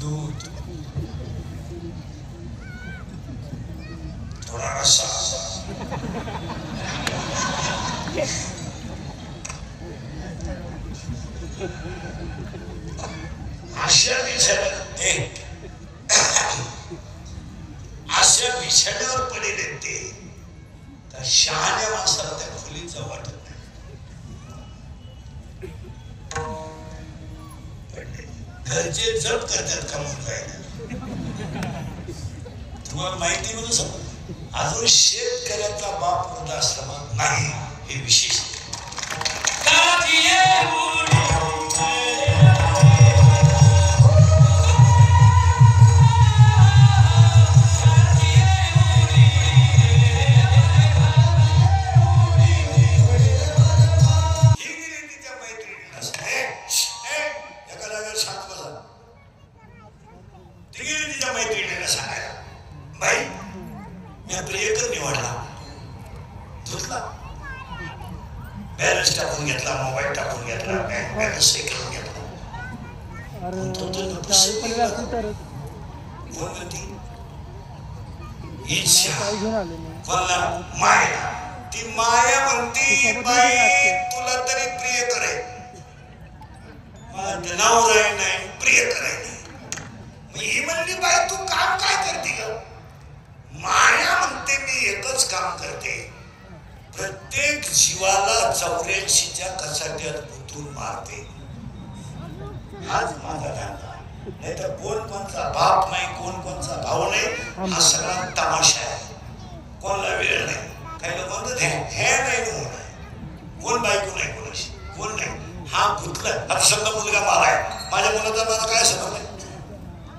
दूध थोडा रस्सा, अशा बिछाण्यावर पडलेले ते त्या शहाण्या माणसाला त्या खोलीत जाऊ वाटत नाही. घरचे जप करतात का म्हणून काय तुम्हाला माहिती म्हणून समज, अजून शेतकऱ्याचा बाप वृद्धाश्रमात नाही, हे विशेष. बॅलन्स टाकून घेतला, मोबाईल टाकून घेतला, बॅलन्स करून घेतला. माया, ती माया म्हणती बाई तुला तरी प्रिय करे, मला नाव राही नाही, प्रिय कराय नाही. ही म्हणली बाई तू काम काय करते ग? माया म्हणते मी एकच काम करते, प्रत्येक जीवाला 84च्या कचाट्यात गुंतून मारते. हाच माझा धंदा. नाही तर कोण कोणचा बाप नाही, कोण कोणचा भाऊ नाही, हा सगळा तमाशा आहे. कोणाला वेळ नाही, काही लोक म्हणतात हे नाही म्हणून आहे, कोण बायको नाही कोणाशी, कोण नाही. हा गुंतला. आता समजा मुलगा मला आहे, माझ्या मुलाचा मला काय समज नाही,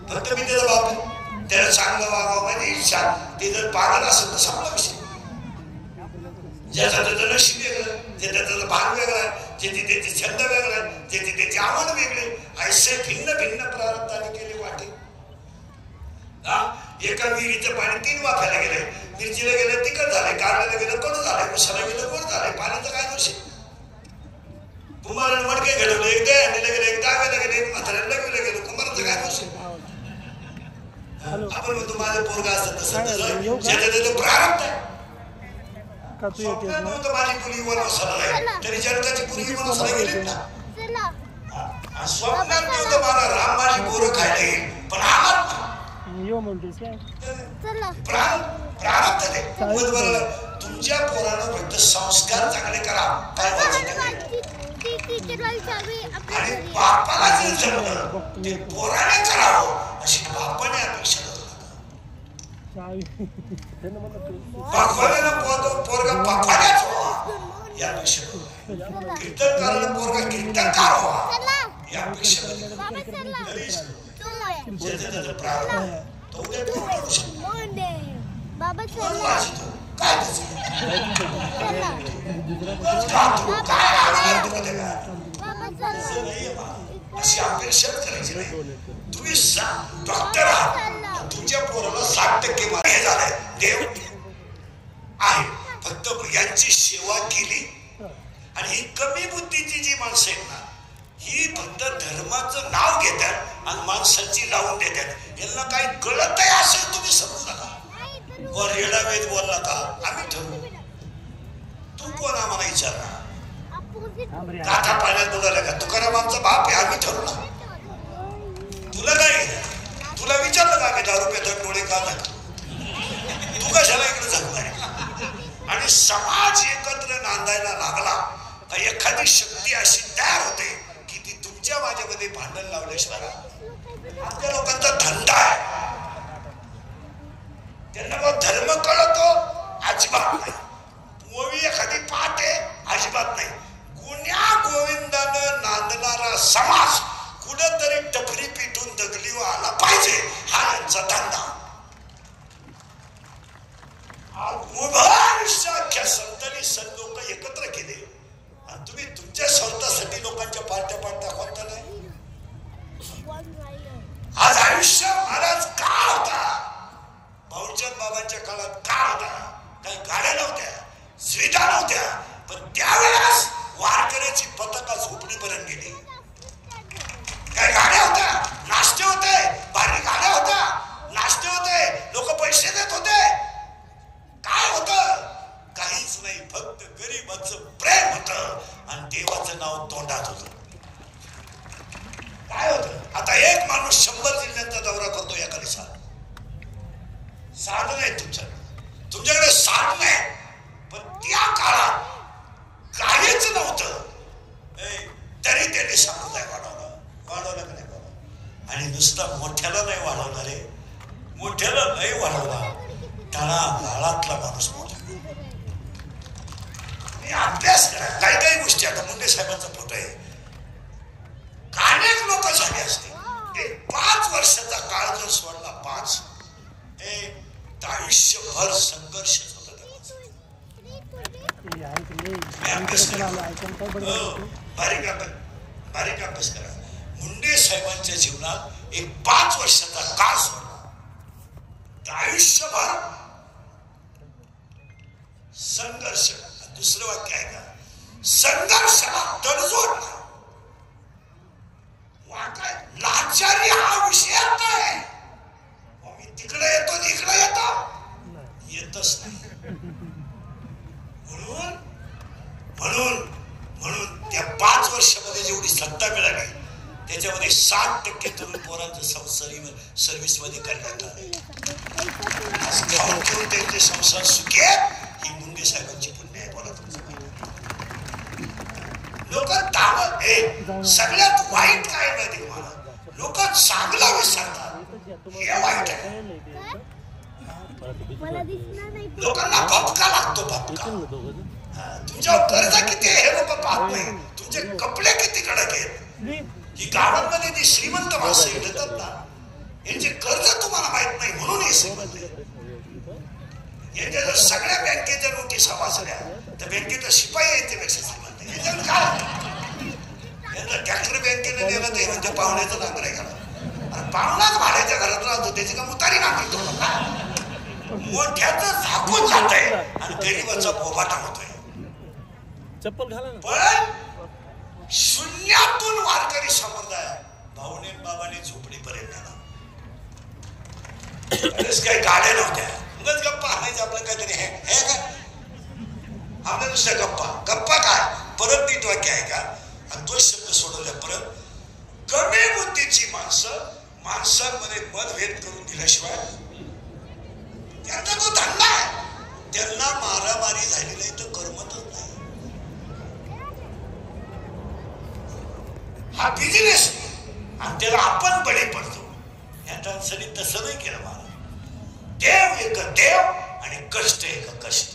फक्त मी त्याचा बाप आहे, त्याला चांगलं वागावं माझी इच्छा. ते जर पागल असेल तर सांगला विषय. ज्याचा त्याचं नशीब वेगळं, ज्याचा त्याचा भाग वेगळा, ज्याचे त्याचे छंद वेगळा, ज्याचे त्याचे आवड वेगळे, असे भिन्न भिन्न प्रारब्धाने केले वाटे. एका विहिरीचं पाणी 3 वाफ्याला गेले, मिरचीला गेलं तिखट झाले, कारल्याला गेलं कडू झाले, उसाला गेलं गोड झाले. पाण्याचं काय दोष आहे? कुंभाराने मडके घडवले, एक दह्याला गेले, एक डाव्याला गेले, एक म्हाताऱ्याला गेलं, कुंभाराचं काय दोष आहे? आपण म्हणतो माझं पोरगा असतं तसं तसं, ज्याचं त्याचं प्रारब्ध आहे. स्वप्नात नव्हतं माझी मुली वनवासाला जाईल, तरी जनताची मुलगी वनवासाला गेली ना. स्वप्नात नव्हतं मला राम माझी पोरं खायला येईल, पण आलात ना. प्रारब्ध ते. तुमच्या पोरानं फक्त संस्कार चांगले करा, काय वाचत नाही. आणि बापाला जे जमलं ते पोराने करावं अशी बापाने अपेक्षा करतो. पोरगा बापानेच व्हावा या अपेक्षा, कीर्तनकाराला पोरगा कीर्तनकार व्हावा या अपेक्षेमध्ये गणेश ज्याचं प्रारंभ तो उद्या करू शकतो. कोण वाचतो काय अशी अपेक्षा करायची नाही. तुम्ही डॉक्टर आहात, तुमच्या पोराला 60% मार्क हे झालंय, देव आहे. फक्त यांची सेवा केली. आणि ही कमी बुद्धीची जी माणसं आहेत ना, ही फक्त धर्माचं नाव घेतात आणि माणसाची लावून देतात. यांना काही कळत आहे असं तुम्ही समजू नका. वर रेडा वेद बोलला का आम्ही ठरवू. तू कोण आम्हाला विचारणार? गाथा पाण्यात बोलायला का तुकारामांचा बाप आहे आम्ही ठरवला. तुला काय तुला विचारलं का आम्ही दारू पेतात डोळे का लागतो? तू कशाला इकडे जगलाय? आणि समाज एकत्र नांदायला लागला का एखादी शक्ती अशी तयार होते की ती तुमच्या माझ्यामध्ये भांडण लावल्याशिवाय. आपल्या लोकांचा धंदा आहे, त्यांना मग धर्म कळतो अजिबात नाही. ओवी एखादी पाहते अजिबात नाही. गुन्ह्या गोविंदानं नांदणारा समाज कुठंतरी टपरी पिटून दगली आला पाहिजे हा यांचा धंदा. आयुष्याच्या संतांनी संत लोक एकत्र केले आणि तुम्ही तुमच्या स्वतःसाठी लोकांच्या पार्ट्या पाडता कोणता नाही. आज आयुष्य महाराज का होता? भाऊचंद बाबांच्या काळात का होता? काही गाड्या नव्हत्या, सुविधा नव्हत्या, पण त्यावेळेस वारकऱ्याची पताका झोपडीपर्यंत गेली. काही गाड्या होत्या, नाश्ते होते, भारी गाड्या होत्या, नाश्ते होते, लोक पैसे देत होते. काय होतं? काहीच नाही, फक्त गरीबाचं प्रेम होतं आणि देवाचं नाव तोंडात होतं. काय होतं? आता एक माणूस 100 जिल्ह्यांचा दौरा करतो एका दिवसात. साधन आहे तुमच्याकडे साधन आहे, पण त्या काळात काहीच नव्हतं. तरी त्यांनी समुदाय वाढवला का नाही वाढवला? आणि नुसता मोठ्याला नाही वाढवला रे, मोठ्याला नाही वाढवला, तळागाळातला माणूस मोठा. अभ्यास करा. काही काही गोष्टी आता मुंडे साहेबांचा फोटो आहे, अनेक लोक झाले असते. 5 वर्षाचा काळ जर सोडला, 5 आयुष्यभर संघर्ष होता. बारीक अभ्यास करा. मुंडे साहेबांच्या जीवनात एक 5 वर्षाचा काळ सोडला, आयुष्यभर संघर्ष. दुसरं वाक्य आहे का? संघर्षाला तडजोड नाही. लाचारी हा विषय नाही. मी तिकडे येतो इकडे येतो, येतच नाही. म्हणून त्या 5 वर्षामध्ये जेवढी सत्ता मिळाली त्याच्यामध्ये 60% तरुण पोरांचं सर्व्हिस मध्ये करण्यात आले. त्यांचे संसार सुखी आहेत, ही मुंडे साहेबांची पुण्य आहे. बोला तुमचं लोक सगळ्यात वाईट काय माहिती तुम्हाला? लोक चांगला विसरतात, हे वाईट आहे. लोकांना भपका लागतो, भपका. तुमच्यावर कर्ज किती आहे हे लोक पाहत नाही. तुमचे कपडे किती कडक आहेत. ही गावांमध्ये जी श्रीमंत माणसं येतात ना, यांचे कर्ज तुम्हाला माहित नाही म्हणून हे श्रीमंत. यांच्या जर सगळ्या बँकेच्या नोटीस वाचल्या तर बँकेचा शिपाई यांच्यापेक्षा श्रीमंत आहे. याच्यात काय यांना ट्रॅक्टर बँकेने दिलं ते म्हणजे पाहुण्याचं नांगर आहे घरात. आणि पाहुणाच भाड्याच्या घरात राहतो, त्याची का मुतारी नांगरतो. मोठ्याचं झाकून जात आहे आणि गरीबाचा बोबाटा होतोय. चप्पल घाला ना. पण शून्यातून वारकरी संप्रदाय भाऊने बाबाने झोपडीपर्यंत आला. काही गाड्या नव्हत्या, उगाच गप्पा आणायचं आपलं काहीतरी. हे का आपल्या नुसत्या गप्पा काय? परत नीट वाक्य आहे का? आणि तो शब्द सोडवल्या परत. कमी बुद्धीची माणसांमध्ये मतभेद करून दिल्याशिवाय त्यांचा तो धंदा आहे. त्यांना मारामारी झाली नाही तर करमतच नाही. हा बिझनेस आणि त्याला आपण बळी पडतो. या ट्रान्सनी तसं नाही केलं. मला देव एक देव आणि कष्ट एक कष्ट.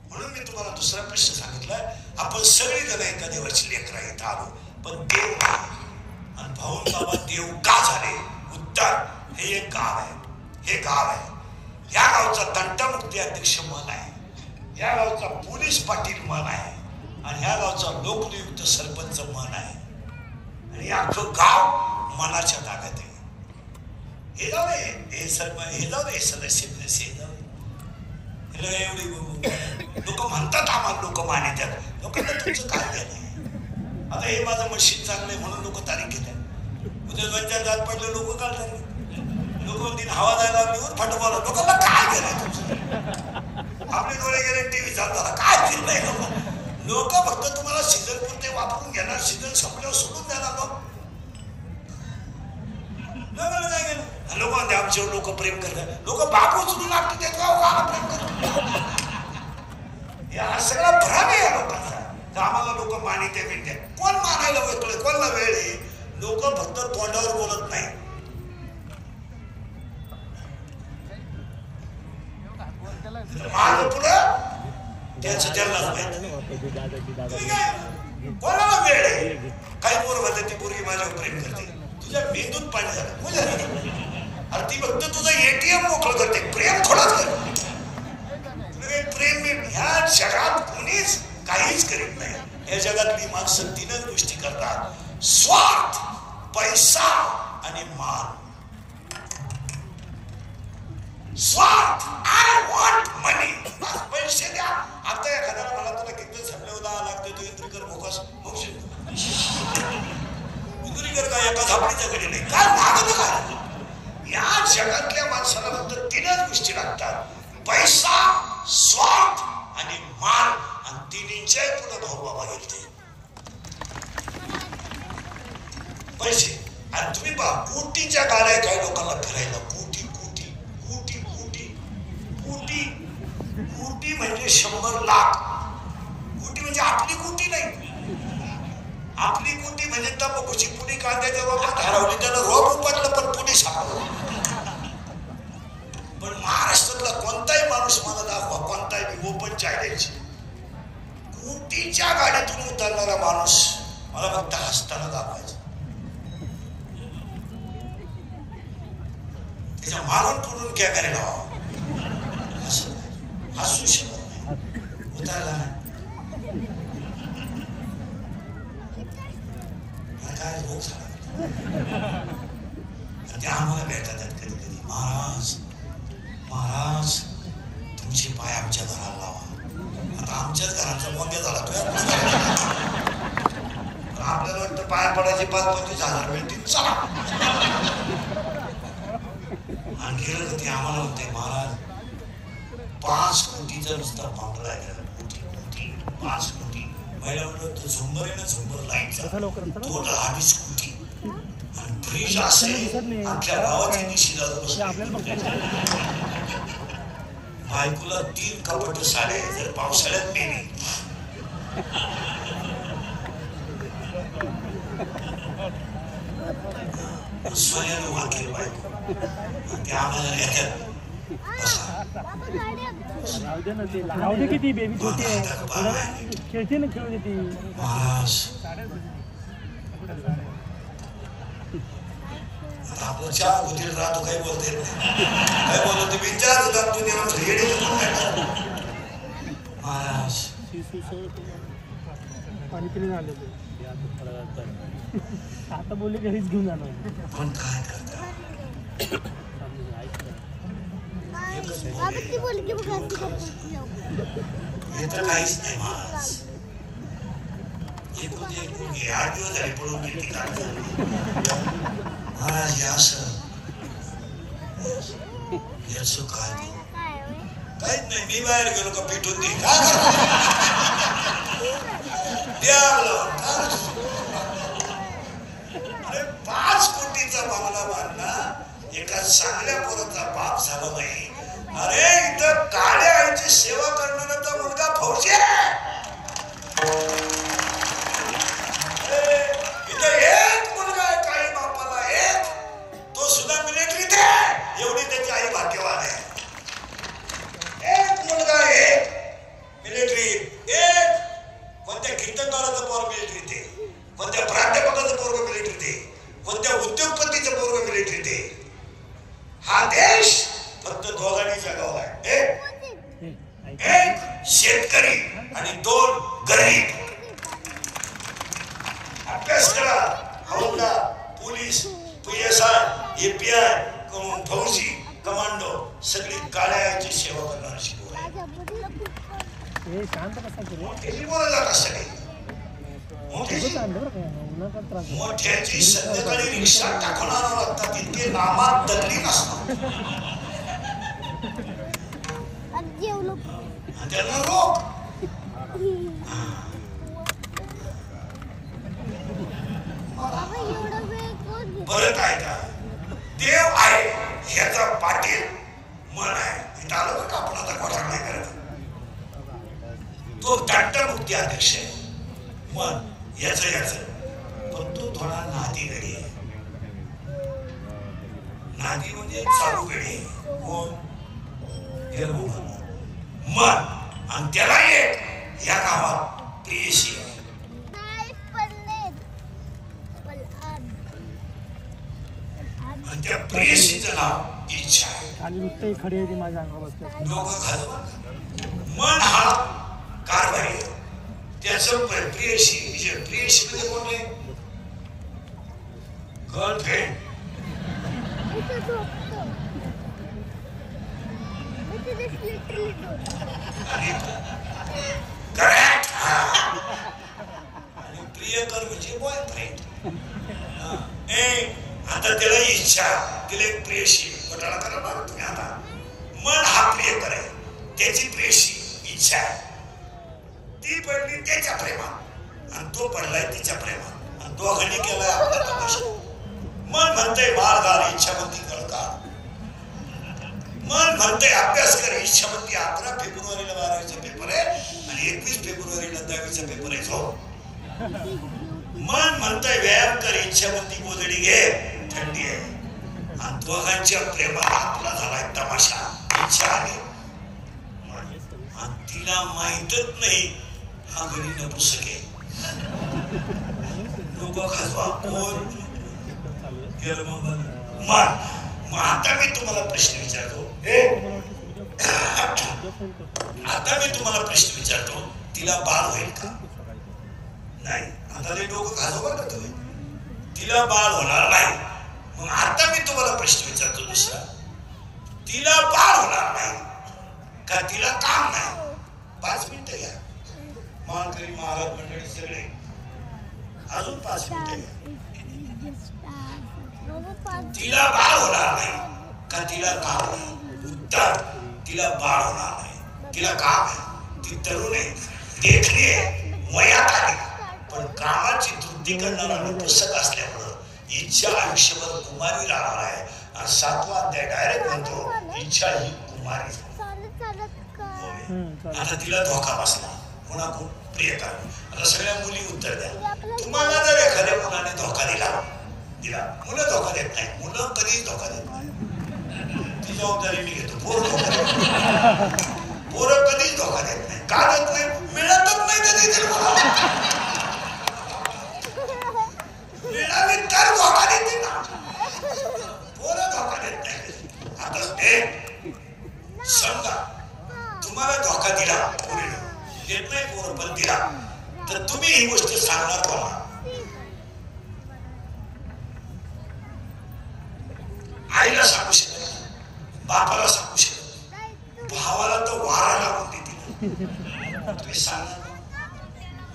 म्हणून मी तुम्हाला दुसरा प्रश्न सांगितला. आपण सगळी जण एका देवाची लेकरं इथं आलो. पण देव नाही. आणि भाऊन बाबा देव का झाले? उत्तर, हे एक गाव आहे, हे गाव आहे. या गावचा तंटमुक्ती अध्यक्ष मन आहे, या गावचा पोलीस पाटील मन आहे, आणि ह्या गावचा लोकनियुक्त सरपंच मन आहे. आणि अख्खं गाव मनाच्या ताब्यात आहे. हे जाऊ दे, हे सरपंच, हे जाऊ दे, सदस्य हे जाऊ दे. एवढी लोक म्हणतात आम्हाला, लोक मानितात. लोकांना तुमचं काय नाही. आता हे माझं मशीन चांगलंय म्हणून लोक तारीख घेतात. उद्या 2-4 दात पडले लोक काढतात. लोक दिन हवा जायला लागली फटवाला. लोकांना काय गेलंय तुमचं? आपले डोळे गेले टीव्ही चालताना काय केलं नाही. लोक फक्त तुम्हाला सीझन पुरते वापरून घेणार, सीझन संपल्यावर सोडून देणार. काय गेलं लोक म्हणते आमच्यावर लोक प्रेम करतात. लोक बाप उचलून लागते प्रेम करतात. हा सगळा भ्रम आहे या लोकांचा. तर आम्हाला लोक मानिते मिळते. कोण मानायला बसलोय? कोणाला वेळ आहे? लोक फक्त तोंडावर बोलत नाही. माझं पुढं त्याचं त्यांनाच माहिती. कोणाला वेळ आहे? काही पोर म्हणते ती पोरगी माझ्यावर प्रेम करते. तुझ्या मेंदूत पाणी झालं. अरे ती फक्त तुझं एटीएम मोकळं करते, प्रेम थोडाच करते. प्रेम ह्या जगात कोणीच काहीच करीत नाही. या जगातली माणसं 3च गोष्टी करतात: स्वार्थ, पैसा आणि मान. स्वार्थ, आय वॉन्ट मनी. पैसे द्या. आता एखाद्याला मला तुला किती झपल्यावर 10 लाख देतो इंद्रिकर भोकास मोक्षी इंद्रिकर काय एका झापडीच्या घरी नाही. काय मागत काय? या जगातल्या माणसाला फक्त 3च गोष्टी लागतात: पैसा, स्वार्थ आणि मान. आणि तिन्हींच्या पुढे भाऊ बाबा गेलते. पैसे. आणि तुम्ही पहा, कोटीच्या गाड्या काही लोकांना फिरायला. कोटी कोटी कोटी कोटी कोटी कोटी म्हणजे 100 लाख. कोटी म्हणजे आपली कोटी नाही. आपली कोटी म्हणजे तंबाखूची पुडी कांद्याच्या रोपात हरवली, त्याला रोप उपटलं पण पुडी सापडलं. पण महाराष्ट्रातला कोणताही माणूस मला दाखवा, कोणताही ओपन चायलेंज, कोटीच्या गाडीतून उतरणारा माणूस मला फक्त हसताना दाखवायचं. त्याच्या मागून पुढून कॅमेरे लावा. हसू शकत नाही. उतरला नाही काय रोग झाला. ते आम्हाला भेटतात कधी कधी. महाराज महाराज तुमचे पाय आमच्या घराला लावा. आता आमच्याच घराचा मोंग्या झाला तो. आपल्याला वाटतं पाया पडायचे 5-25 हजार मिळतील, चला. आणि गेलं ते आम्हाला म्हणते, महाराज 5 कोटीचा नुसता बंगला आहे. 5 कोटी. महिला म्हणलं तर झुंबर आहे ना, झुंबर लाईटचा तो 2.5 कोटी. आणि फ्रीज असेल आमच्या गावाची निशी बायकोला 3 कपट साडे जर पावसाळ्यात मेली. स्वयं उभा केली बायको. ते आम्हाला येतात. किती बेबी छोटी आहे, खेळते ना, खेळू देते. महाराज आपलं चहा होतील राहतो, काही बोलते काय बोलतो विचार महाराज पाणी पिणे आले आता बोलले घरीच घेऊन जाणार. पण काय करता हे तर काहीच नाही महाराज. एक 8 दिवस झाले पळून गेली महाराज. हे असं याचं काय काहीच नाही. मी बाहेर गेलो का पेटून दे काय अरे 5 कोटीचा बंगला बांधला. एका चांगल्या पोराचा बाप झाला नाही. अरे इथं काळ्या आईची सेवा करणारा मुलगा फौजी आहे. इथं एक मुलगा आहे काही बापाला, एक तो सुद्धा मिलिटरीत आहे. एवढी त्याची आई भाग्यवान आहे. एक मुलगा एक मिलिटरीत, एक कोणत्या कीर्तनकाराचं पोर मिलिटरीत आहे, कोणत्या हा देश फक्त दोघांनी जगावला आहे. एक शेतकरी आणि 2 गरीब. अभ्यास करा. हवालदार, पोलीस, PSI, API, फौजी, कमांडो सगळी काळ्याची सेवा करणार शिकवलं. मोठ्याची संध्याकाळी रिक्षा टाकणार लागतात इतके नामात दल्ली नसतात. त्यांना रोग परत आहे का देव आहे ह्याचा पाटील मन आहे. इथं आलं बरं का आपण आता घोटाळा नाही करत. तो दंडमुक्ती अध्यक्ष आहे मन याच पण तो थोडा नादी गडी आहे. नादी म्हणजे चालू गडी आहे. कोण मन आणि त्याला एक या गावात प्रियशी आहे. आणि त्या प्रियशीचं नाव इच्छा आहे. खाली नुसते खडे आहे ते माझ्या अंगावर बसले. डोकं खालं. मन हा कारभारी आहे. त्याचं प्रियशी प्रियशी म्हणजे कोण आहे? गर्लफ्रेंड. करेक्ट. आणि प्रियकर म्हणजे बॉयफ्रेंड. आता त्याला इच्छा तिला एक प्रियशी घोटाळा करा बरं तुम्ही. आता मन हा प्रियकर आहे. त्याची प्रियशी इच्छा आहे. ती पडली त्याच्या प्रेमात आणि तो पडलाय तिच्या प्रेमात आणि दोघांनी केलाय आपला तमाशा. मन म्हणतंय बाळ घाल इच्छामती कळका. मन म्हणतंय अभ्यास कर इच्छामती. 11 फेब्रुवारीला 12वीचा पेपर आहे आणि 21 फेब्रुवारीला 10वीचा पेपर आहे. जो मन म्हणतंय व्यायाम कर इच्छामती गोधडी घे थंडी आहे आणि दोघांच्या प्रेमात आपला झालाय तमाशा. इच्छा आहे आणि तिला माहितच नाही हा घडी नपुसक आहे. लोक खाजवा कोण केलं मन. मग आता मी तुम्हाला प्रश्न विचारतो. आता मी तुम्हाला प्रश्न विचारतो तिला बाळ होईल का? नाही. आता ते डोकं खाजवा बरं का तुम्ही. तिला बाळ होणार नाही. मग आता मी तुम्हाला प्रश्न विचारतो दुसरा. तिला बाळ होणार नाही का तिला काम नाही? 5 मिनिटं घ्या. मानकरी महाराज मंडळी सगळे अजून 5 मिनिटं घ्या. तिला बाळ होणार नाही का तिला काम नाही? उत्तर तिला बाळ होणार नाही. तिला काम आहे. ती तरुण आहे, देखणी आहे, वयात आली पण कामाची तृप्ती करणारा पुस्तक असल्यामुळं इच्छा आयुष्यभर कुमारी राहणार आहे. आणि 7वा अध्याय डायरेक्ट म्हणतो इच्छा ही कुमारी. आता तिला धोका बसला. कोणाकडून? प्रियकर. आता सगळ्या मुली उत्तर द्या. तुम्हाला जर एखाद्या मुलाने धोका दिला. मुलं धोका देत नाही. मुलं कधीच धोका देत नाही. ती जबाबदारी मी घेतो. पोरं कधीच धोका देत नाही. का देत नाही? मिळतच नाही कधी तरी मला. मिळाली तर धोका देते ना. पोरं धोका देत नाही. आता समजा तुम्हाला धोका दिला पोरीनं. देत नाही पोरं पण दिला तर तुम्ही ही गोष्ट सांगणार कोणाला? आईला सांगू शकत, बापाला सांगू शकत, भावाला तर वारा लागून देते. तुम्ही सांगणार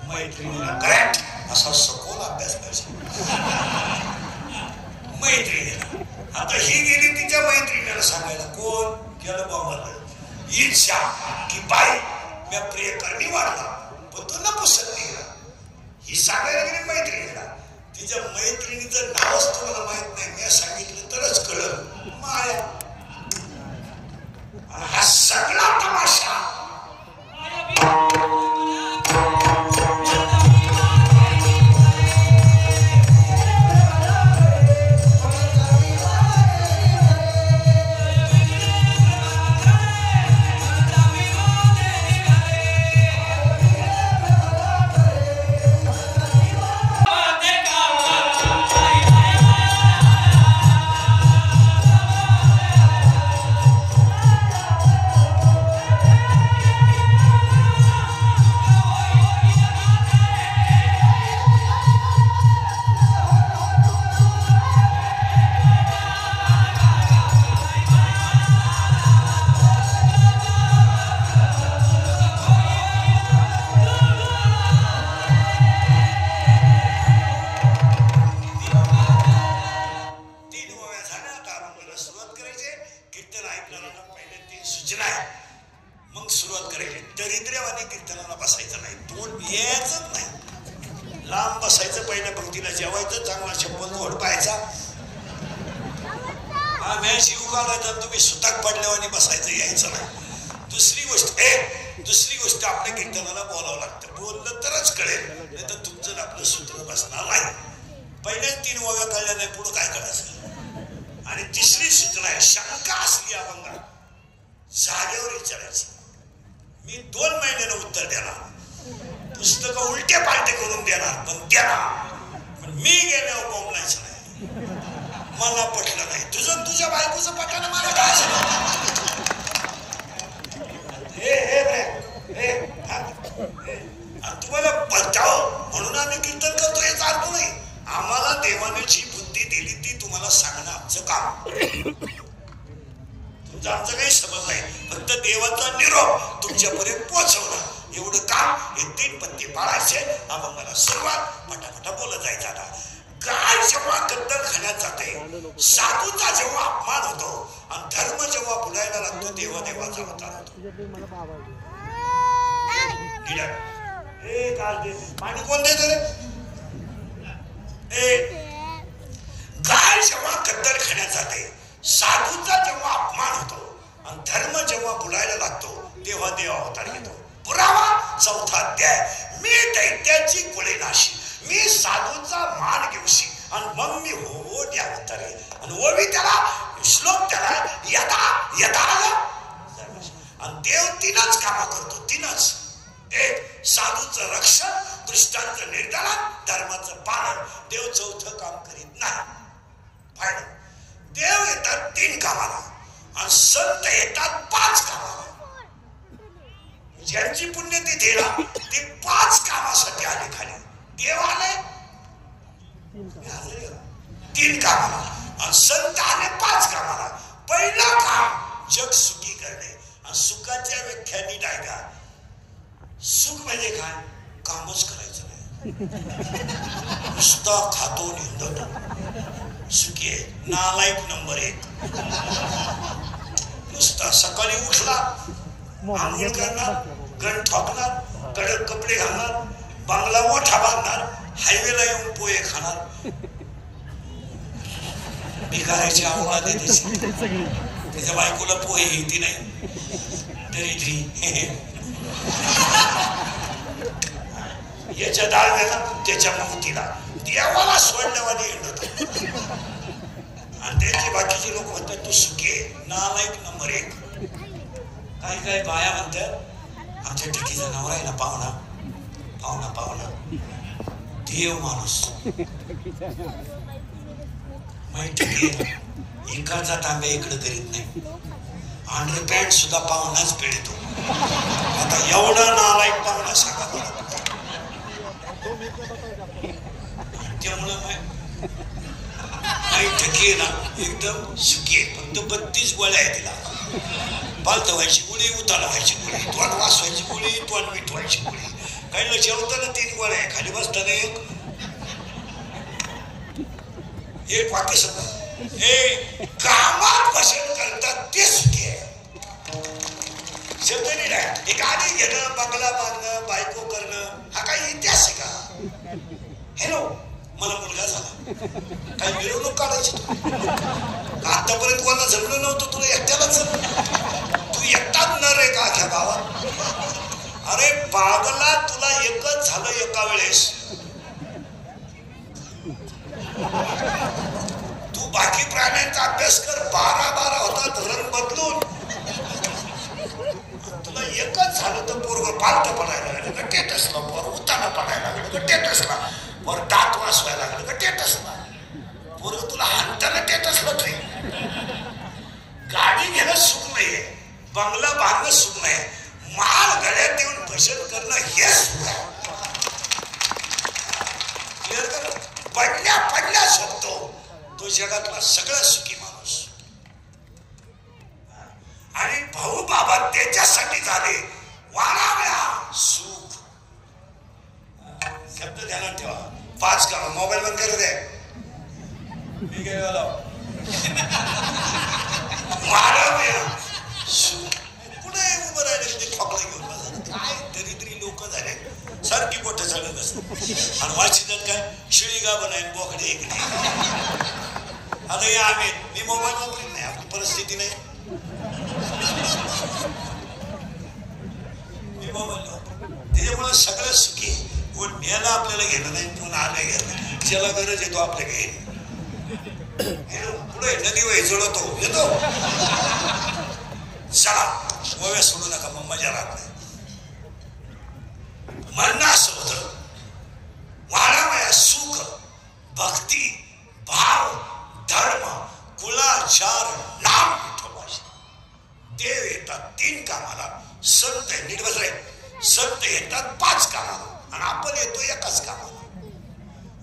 मैत्रिणीला. करेक्ट. असा सखोल अभ्यास करायचा मैत्रिणीला. आता ही गेली तिच्या मैत्रिणीला सांगायला. कोण गेलं? बाबाला. इच्छा की बाई मी प्रियकरणी वाढला पण तो नपुसक निघाला. ही सांगायला गेली मैत्रिणीला. तिच्या मैत्रिणीचं नावच तुम्हाला माहित नाही. मी सांगितलं तरच कळलं. माया. हा सगळा तमाशा कीर्तनाला पहिले 3 सूचना आहे, मग सुरुवात करायची. दरिद्र्यवानी कीर्तनाला बसायचं नाही, तोंड यायचंच नाही, लांब बसायचं. पहिल्या पंक्तीला जेवायचं, चांगला शब्द घोड पाहायचा. हा मॅच येऊ काढला तर तुम्ही सुताक पडल्यावानी बसायचं, यायचं नाही. दुसरी गोष्ट आपल्या कीर्तनाला बोलावं लागतं. बोललं तरच कळेल, नाही तर तुमचं आपलं सूत्र बसणार नाही. पहिल्या 3 ओव्या कळल्या नाही, पुढं काय करायचं. आणि तिसरी सूचना आहे, शंका असली अभंगात जागेवर विचारायची. मी 2 महिन्यानं उत्तर देणार, पुस्तकं उलटे पालटे करून देणार, पण मी गेल्यावर बोंबलायचं नाही. मला पटलं नाही, तुझ्या बायकोचं पटलं, मला काय तुम्हाला पटावं म्हणून आम्ही कीर्तन करतो याचा अर्थ नाही. आम्हाला देवाने जी बुद्धी दिली ती तुम्हाला सांगणं आमचं काम. तुमचा आमचा काही संबंध नाही, फक्त देवाचा निरोप तुमच्यापर्यंत पोहोचवणं एवढं काम. हे 3 पत्ते पाळायचे. अभंगाला सुरुवात, पटापटा बोलत जायचं. आता गाय जेव्हा कत्तल खाण्यात जाते, साधूचा जेव्हा अपमान होतो आणि धर्म जेव्हा बुडायला लागतो, तेव्हा देवाचा अवतार होतो. पाणी कोण देत रे? गाय जेव्हा कत्तल खाण्यात जाते, साधूचा जेव्हा अपमान होतो आणि धर्म जेव्हा बुडायला लागतो, तेव्हा देव अवतार घेतो. पुरावा 4था अध्याय. मी दैत्याची कुळेनाशी, मी साधूचा मान घेऊशी, आणि मग मी होवोनी अवतारे. आणि ओवी त्याला श्लोक त्याला यदा आणि देव 3च कामं करतो. 3च. 1 साधूचं रक्षण, दुष्टांचं निर्दालन, धर्माचं पालन. देव 4थं काम करीत नाही. देव येतात 3 कामाला आणि संत येतात 5 कामाला. ज्यांची पुण्यतिथी ते 5 कामासाठी आले खाली. देव आले 3 कामाला आणि संत आले 5 कामाला. पहिलं काम जग सुखी करणे. आणि सुखाच्या व्याख्यानी नाही का, सुख म्हणजे काय, कामच करायचं नाही, नुसता खातो निंदतो, सुखी आहे. नालायक नंबर 1. नुसता सकाळी उठला, आंघोळ करणार, गण ठोकणार, कडक कपडे घालणार, बांगला मोठा बांधणार, हायवेला येऊन पोहे खाणार, भिकाऱ्याची आंघोळा देते. त्याच्या बायकोला पोहे येते नाही, दरिद्री. याच्या दाळव्याला, त्याच्या मोतीला, देवाला सोडल्यावानी हिंडतो. आणि त्यांचे बाकीचे लोक म्हणतात तू सुखी आहे. नालायक नंबर 1. काही बाया म्हणतात आमच्या ठिकीचा नवरा आहे ना, पाहुणा देव माणूस माहिती, इकडचा तांब्या इकडं करीत नाही, अंडरपॅन्ट सुद्धा पाहुणाच पिळतो. आता एवढा नालायक पाहुणा सांगा बरं. त्यामुळं माई ठकी ना एकदम सुखी आहे. फक्त 32 गोळ्या आहे तिला. पालत व्हायची गोळी, उतारा व्हायची गोळी, तोंड वाचवायची गोळी, तोंड मिठवायची गोळी. काही जेवताना 3 गोळ्या आहे, खाली बसताना एक वाक्य समजा. हे कामात भजन करतात ते सुखी आहे. शब्द नाही आहे. हे गाडी घेणं, बंगला बांधणं, बायको करणं, हा काही इतिहास आहे का? हॅलो, मला मुलगा झाला, काही मिरवणूक काढायची तू? आतापर्यंत कोणाला जमलं नव्हतं, तुला एकट्याला जमलं. तू एकटाच नर आहे का अख्या गावात? अरे बागला तुला एकच झालं एका वेळेस. तू बाकी प्राण्यांचा अभ्यास कर, 12 होता धरण बदलून. तुला एकच झालं तर पोरग पालत पडायला लागलं का टेटसला, पोर उताना पडायला लागलं का टेटसला, पोर दात वाचवायला लागलं का टेटसला, पोरग तुला हाताला टेटसला ट्री. गाडी घेणं सुख नाहीये, बंगला बांधणं सुख नाही, माल गळ्यात देऊन भजन करणं हे सुख आहे. क्लिअर कर. पडल्या शकतो तो जगातला सगळा सुखी माणूस. आणि भाऊ बाबा त्याच्यासाठी झाले वाराव्या सुख. शब्द ध्यानात ठेवा. 5 काम. मोबाईल बंद कर दे. मी काय वाराव्या आम्ही मी मोबाईल वापरत नाही, आपली परिस्थिती नाही. मी मोबाईल त्याच्यामुळे सगळं सुखी. कोण न्यायला आपल्याला घेणं नाही, पुन्हा आलं घेणं, ज्याला गरज येतो आपल्या घेईन. पुढे नदी जोडतो येतो. चला गोव्या सोडू नका, मग मजा राहत नाही. म्हणणं असं होतं, वाढावया सुख, भक्ती, भाव, धर्म, कुलाचार, नाम विठोबाशी. देव येतात 3 कामाला, संत नीट बसले, संत येतात 5 कामाला आणि आपण येतो 1च कामाला.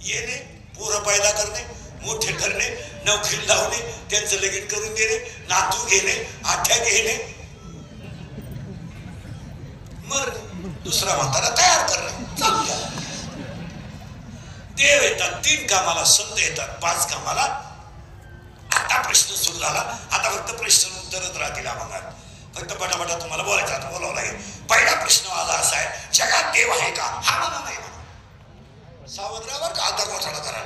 येणे, पोरं पैदा करणे, मोठे करणे, नोकरी लावणे, त्यांचं लगीन करून देणे, नातू घेणे, आठ्या घेणे, मरणे, दुसरा म्हातारा तयार करणे, चालू द्या. देव येतात 3 कामाला, संत येतात 5 कामाला. आता प्रश्न सुरू झाला. आता फक्त प्रश्न उत्तरच राहतील आम्हाला. फक्त पटापटा तुम्हाला बोलायचं, आता बोलावं लागेल. पहिला प्रश्न माझा असा आहे, जगात देव आहे का? हा म्हणा नाही म्हणा, सावध राहावर का आता घोटाळा करा.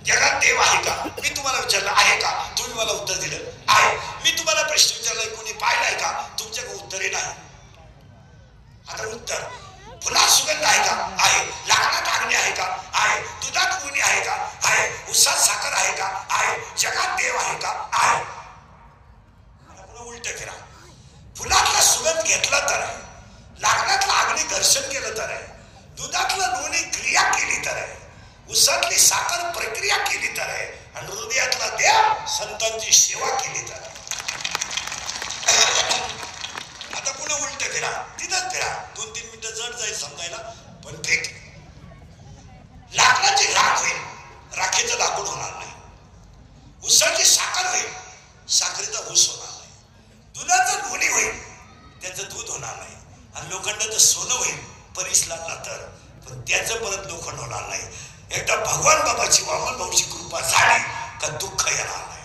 जगात देव आहे का? मी तुम्हाला विचारलं आहे का? तुम्ही मला उत्तर दिलं आहे. मी तुम्हाला प्रश्न विचारला कोणी पाहिलाय का? तुमच्याकडे उत्तरे नाही. आता उत्तर, फुलात सुगंध आहे का? आहे. लाकडात अग्नी आहे का? आहे. दुधात गुणी आहे का? आहे. उसात साखर आहे का? आहे. जगात देव आहे का? आहे. आता पुन्हा उलट फिरा. फुलातला सुगंध घेतला तर आहे, लाकडातला अग्नी घर्षण केलं तर आहे, दुधातलं लोणी क्रिया केली तर आहे, उसातली साखर प्रक्रिया केली तर आहे, आणि हृदयातला देव संतांची सेवा केली तर आहे. आता पुन्हा उलट फिरा, तिथंच फिरा. 2-3 मिनिटं जड जाईल समजायला, पण ठीक. लाकडाची राख होईल, राखेचं लाकूड होणार नाही. उसाची साखर होईल, साखरेचा ऊस होणार नाही. दुधाचं लोणी होईल, त्याचं दूध होणार नाही. आणि लोखंडाचं सोनं होईल, परीस लागला तर, पण त्याचं परत लोखंड होणार नाही. एकदा भगवान बाबाची, वामन भाऊची कृपा झाली का दुःख येणार नाही.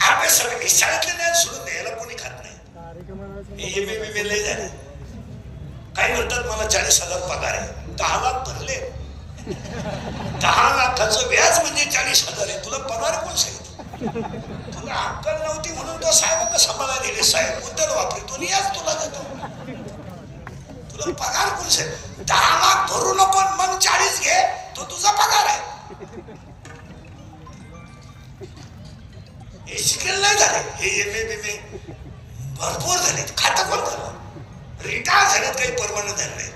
आपल्या सगळे शाळेतले ज्ञान सोडून द्यायला कोणी खात नाही. लय झाले. काही म्हणतात मला 40,000 पगार आहे, 10 लाख भरले. 10 लाखाचं व्याज म्हणजे 40,000 आहे. तुला पगार कोण सांगितलं? तुला अक्कल नव्हती म्हणून तो साहेबांना सांभाळायला दिले. साहेब मुद्दल वापरतो, याच तुला देतो. तुला पगार कोण सांगितलं? 10 लाख भरू नको, मग 40 घे, तो तुझा पगार आहे. हे शिकेल नाही झाले, हे MA भरपूर झाले. खातं कोण झालं? रिटायर झालेत, काही परमनंट झाले नाही.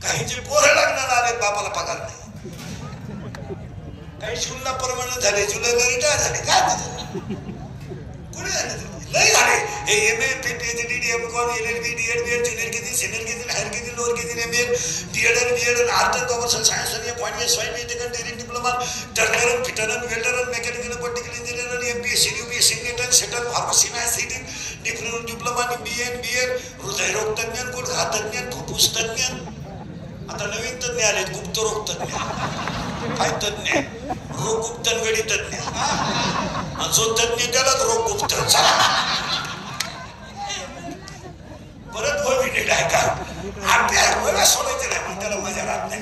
काहींचे पोरं लग्नाला आले, बापाला पगार नाही. काही जुलला परमनंट झाले, जुलैला रिटायर झाले. काय कुठे झाले? लय झाले. हे MA, PhD, DDM.Com, LLB, DED, BEd, junior KG, senior KG, higher KG, lower KG, MA, DEd, BEd, art and commerce, science आणि पॉइंट स्वाईन engineering diploma, turner, fitter, welder, mechanical, political engineer, MPSC, UPSC, NET, सेटल, pharmacy, diploma, BEd, हृदयरोग तज्ञ, गुडघातज्ञ, फुफ्फुस तज्ञ. आता नवीन तज्ञ आले, गुप्तरोग तज्ञ. काय तज्ञ? रोग गुप्तनगडी तज्ञ. जो तज्ञ त्यालाच रोग गुप्त. परत नीट आहे का? अभ्यास सोडायचे नाही, पण त्याला मजा राहत नाही.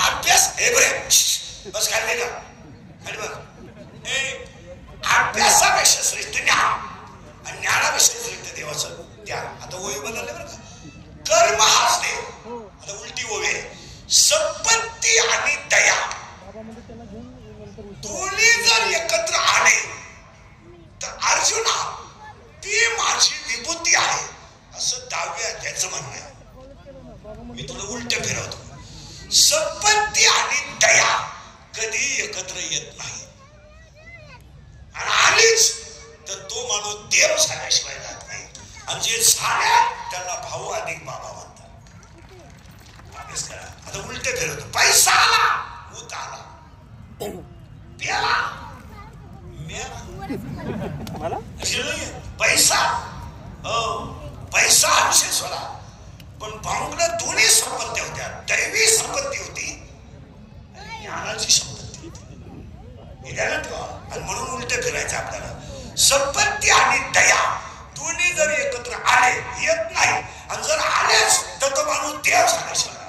अभ्यास हे बरे बस खाल्ले का? खाली बघ. अभ्यासापेक्षा श्रेष्ठ ज्ञान आणि ज्ञानापेक्षा श्रेष्ठ देवाचं ज्ञान. आता ओवी बदलले बरं का? कर्म हाच देव. आता उलटी ओवी आहे. संपत्ती आणि दया दोन्ही जर एकत्र आले तर अर्जुना ती माझी विभूती आहे, असं 10व्या अध्यायाचं म्हणणं आहे. मी तुला उलट फिरवतो. संपत्ती आणि दया कधी एकत्र येत नाही, आणि आलीच तर तो माणूस देव झाल्याशिवाय जात नाही. आणि जे झाल्या त्यांना भाऊ अधिक बाबा म्हणतात. अभ्यास करा. आता उलट फिरवतो. पैसा आला, भूत आला, प्याला, मला पैसा, पैसा हा विषय सोडा, पण भाऊला दोन्ही संपत्ती होत्या. दैवी संपत्ती होती, ज्ञानाची संपत्ती होती. हे ध्यानात ठेवा. आणि म्हणून उलट फिरायचं आपल्याला. संपत्ती आणि दया दोन्ही जर एकत्र आले, येत नाही, आणि जर आलेच तर तो माणूस देव झाल्याशिवाय.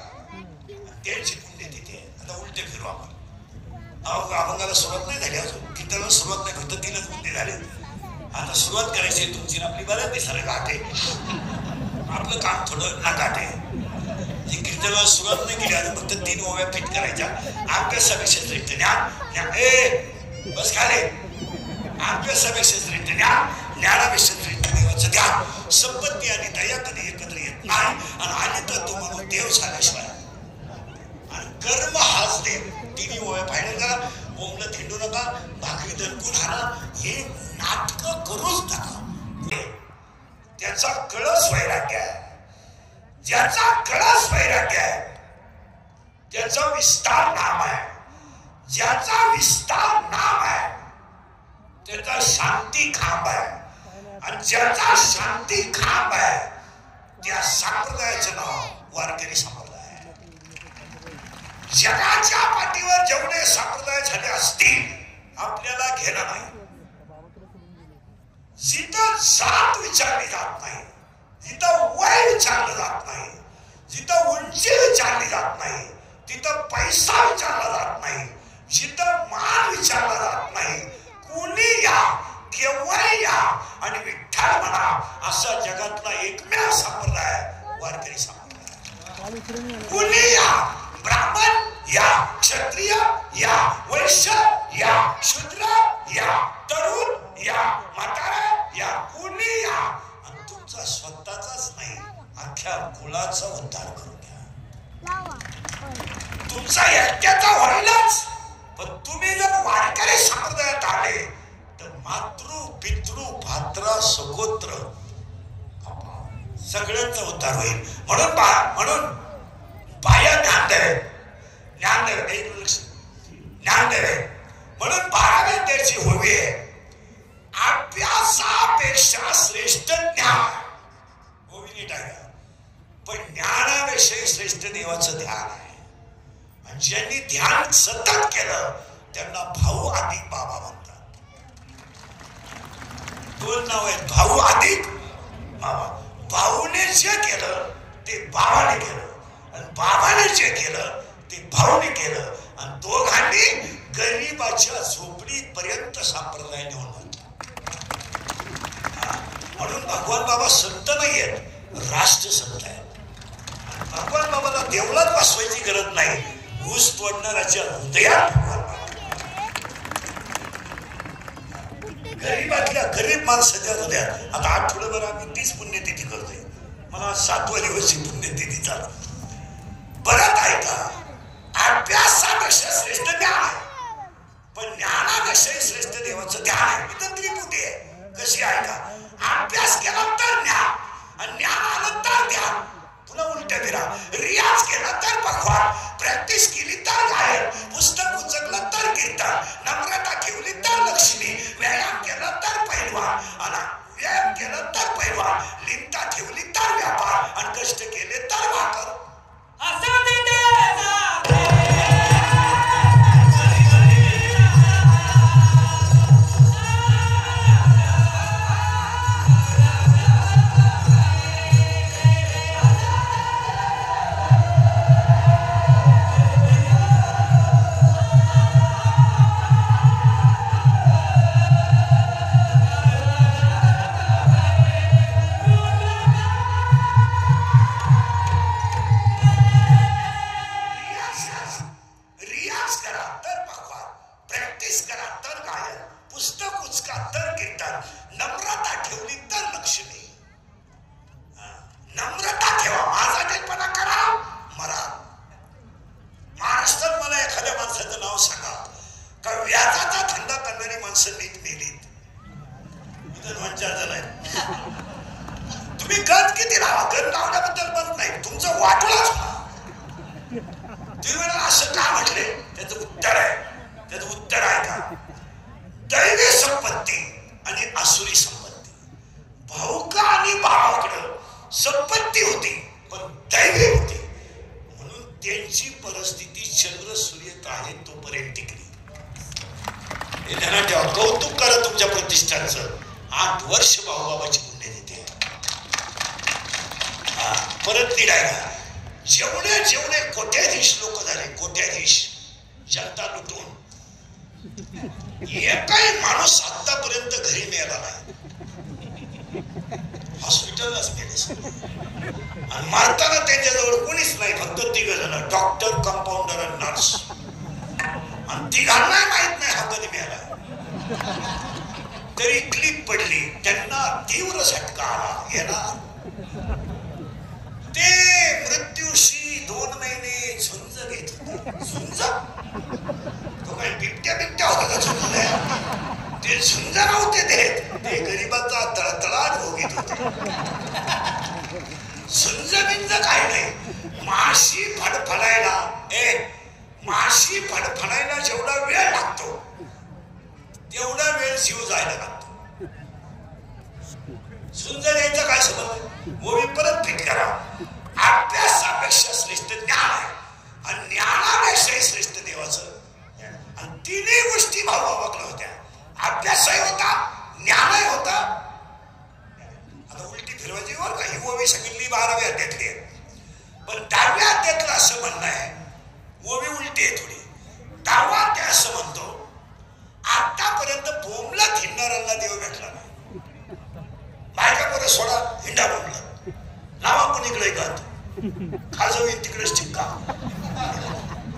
त्यांची पुण्यतिथी आहे. आता उलटे फिरू आपण. अभंगाला सुरुवात नाही झाली अजून, कीर्तनाला सुरुवात नाही, फक्त 3च मुद्दे झाले. आता सुरुवात करायची तुमची आपली बऱ्याच दिसायला गाठ आहे. आपलं काम थोडं नाकाट आहे. जी कीर्तनाला सुरुवात नाही केली अजून, फक्त 3 ओव्या फिट करायच्या. अभ्यासापेक्षा श्रेष्ठ ज्ञान. ए बस खाले. अभ्यासापेक्षा श्रेष्ठ ज्ञान, ज्ञानापेक्षा श्रेष्ठ देवाचं ध्यान. संपत्ती आणि दया कधी एकत्र येत नाही, आणि आली तर तो म्हणून देव झाल्याशिवाय. आणि कर्म हाच देव. 3 ओव्या पाहिजे का? ओमला थिंडू नका, भाकरी दणकून हाना, हे नाटक करूच नका. त्याचा कळस वैराग्य आहे. ज्याचा कळस वैराग्य आहे त्याचा विस्तार नाम आहे. ज्याचा विस्तार नाम आहे त्याचा शांती खांब आहे. आणि ज्याचा शांती खांब आहे त्या संप्रदायाचं नाव वारकरी संप्रदाय आहे. जगाच्या पाठीवर जेवढे संप्रदाय झाले असतील आपल्याला घेणं नाही. जिथं जात विचारली जात नाही, जिथं वय विचारलं जात नाही, जिथं उंची विचारली जात नाही, तिथं पैसा विचारला जात नाही, जिथं मान विचारला जात नाही, कुणी या केव्हा या आणि विठ्ठल म्हणा, असा जगातला एकमेव संप्रदाय वारकरी संप्रदाय. कुणी या, ब्राह्मण या, क्षत्रिय या, वैश्य या, शूद्र या, तरुण या, म्हातारा या, कुणी या, आणि तुमचा स्वतःचाच नाही अख्ख्या कुळाचा उद्धार करून घ्या. तुमचा एकट्याचा होईलच, पण तुम्ही जर वारकरी संप्रदायात आले तर मातृ पितृ भात्रा सगोत्र सगळ्यांचा उद्धार होईल. म्हणून बाया ज्ञान द्यावे, ज्ञान द्यावे, ज्ञान द्यावे. म्हणून 12वी त्याची होवी आहे. अभ्यासापेक्षा श्रेष्ठ ज्ञान. होवी नीट आहे, पण ज्ञानाविषयी श्रेष्ठ देवाचं ध्यान आहे. आणि ज्यांनी ध्यान सतत केलं त्यांना भाऊ अधिक बाबा म्हणतात. 2 नाव आहेत, भाऊ अधिक बाबा. भाऊने जे केलं ते बाबाने केलं, आणि बाबाने जे केलं ते भाऊने केलं, आणि दोघांनी गरीबाच्या झोपडीपर्यंत संप्रदाय नेऊन म्हणतात. म्हणून भगवान बाबा संत नाही आहेत, राष्ट्र संत आहेत. भगवान बाबाला देवळात बसवायची गरज नाही, ऊस तोडणाऱ्याच्या हृदयात भगवान बाबा. गरीबातल्या गरीब माणसाच्या हृदयात. आता आठवड्याभर आम्ही 30 पुण्यतिथी करतोय. मला 7व्या दिवशी पुण्यतिथी चालू. परत ऐका, अभ्यासापेक्षा श्रेष्ठ ज्ञान आहे, पण ज्ञानापेक्षा श्रेष्ठ देवाचं ध्यान आहे. इथं त्रिपुटी आहे. कशी ऐका, अभ्यास केला तर ज्ञान, आणि ज्ञान आलं तर ध्यान. पुन्हा उलट फिरा, रियाज केला तर भगवान, प्रॅक्टिस केली तर गायन, पुस्तक उचललं तर कीर्तन, नम्रता ठेवली तर लक्ष्मी, व्यायाम केला तर पैलवान, आणि व्यायाम केलं तर पैलवान, लिंता ठेवली तर व्यापार, आणि कष्ट केले तर भाकर. कौतुक करा तुमच्या प्रतिष्ठानचं. 8 वर्ष भाऊबाबाची पुण्यतिथी आहे. परत नीट आहे का, जेवढे जेवढे कोट्याधीश लोक झाले, कोट्याधीश, जनता लुटून, एकही माणूस आतापर्यंत घरी मिळाला नाही. हॉस्पिटललाच मेले आणि मारताना त्यांच्याजवळ कोणीच नाही, फक्त 3 जण, डॉक्टर, कंपाऊंडर आणि नर्स. आणि तिघांना माहित नाही हा कधी मिळाला. तरी क्लिप पडली, त्यांना तीव्र झटका आला. येणार ते मृत्यूशी 2 महिने झुंज घेत होते. झुंज तो काही बिबट्या होता का झुंज? ते झुंज नव्हते देत, ते गरीबाचा तळतळाट भोगीत होते. झुंज बिंज काय नाही. माशी फडफडायला, माशी फडफडायला जेवढा वेळ लागतो तेवढा वेळ जीव जायला लागतो. झुंज द्यायचा काय संबंध? ओवी परत फिट करा. अभ्यासापेक्षा श्रेष्ठ ज्ञान आहे आणि ज्ञानापेक्षा श्रेष्ठ देवाचं. आणि तिन्ही गोष्टी भाऊबाबाकडे होत्या. अभ्यासही होता, ज्ञानही होता. आता उलटी फिरवायची वर का, ही ओवी सांगितली 12व्या अध्यायातली आहे, पण 10व्या अध्यायातलं असं म्हणणं आहे, ओवी उलटी आहे थोडी. 10वा अध्याय असं म्हणतो, आतापर्यंत बोंबलत हिंडणाऱ्यांना देव भेटला नाही. बायका पोरं सोडा, हिंडा बोंबलत, लावा पण इकडे गात, खाजव तिकडेच चिक्का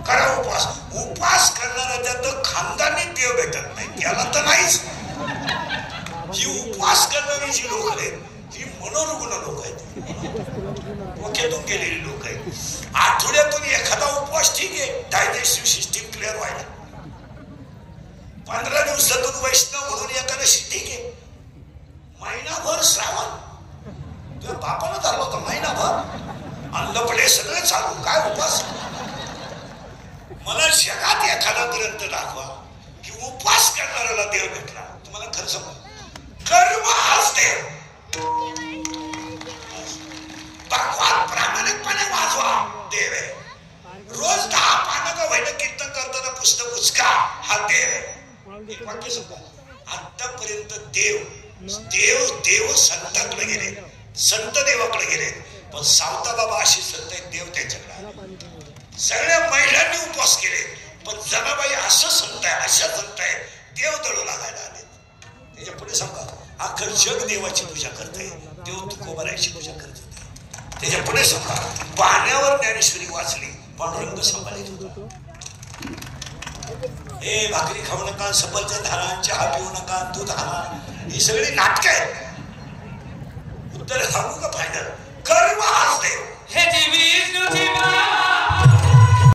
करा. उपवास करणाऱ्या तर खानदानी देव भेटत नाही, त्याला तर नाहीच. ही उपवास करणारी जी लोक आहेत ही मनोरुग्ण लोक आहेत, डोक्यातून गेलेली लोक आहेत. आठवड्यातून एखादा उपवास ठीक आहे, डायजेस्टिव्ह सिस्टीम क्लिअर व्हायला. 15 दिवसातून वैष्णव म्हणून एकादशी ठीक आहे. महिनाभर श्रावण तुझ्या बापानं धरलं होतं, महिनाभर अल्लपडे सगळं चालू, काय उपवास? मला जगात एखादापर्यंत दाखवा की उपवास करणाऱ्याला देव भेटला. तुम्हाला खरं सांगू, कर्म हाच देव. भगवान प्रामाणिकपणे वाजवा, देव आहे. रोज 10 पानं का वैदिक कीर्तन करताना पुस्तक उचका, हा देव आहे. एक वाक्य सांगा, आतापर्यंत देव संतांकडे गेले, संत देवाकडे गेले, पण सावता बाबा अशी संत आहेत, देव त्यांच्याकडे आले. सगळ्या महिलांनी उपवास केले, पण जनाबाई असं संत आहे, अशा संत आहे, देव दळू लागायला आले. त्याच्या पुढे सांगा, अख्खं जग देवाची पूजा करते, देव तुकोबारायची पूजा करत होते. त्याच्या पुढे सांगा, पाण्यावर ज्ञानेश्वरी वाचली, पांडुरंग सांभाळीत होता. हे भाकरी खाऊ नका, सफरचंद धारा, चहा पिऊ नका, दूध आणा, ही सगळी नाटक आहेत. उत्तर सांगू का फायनल? कर्म हाच देव. हे जीवी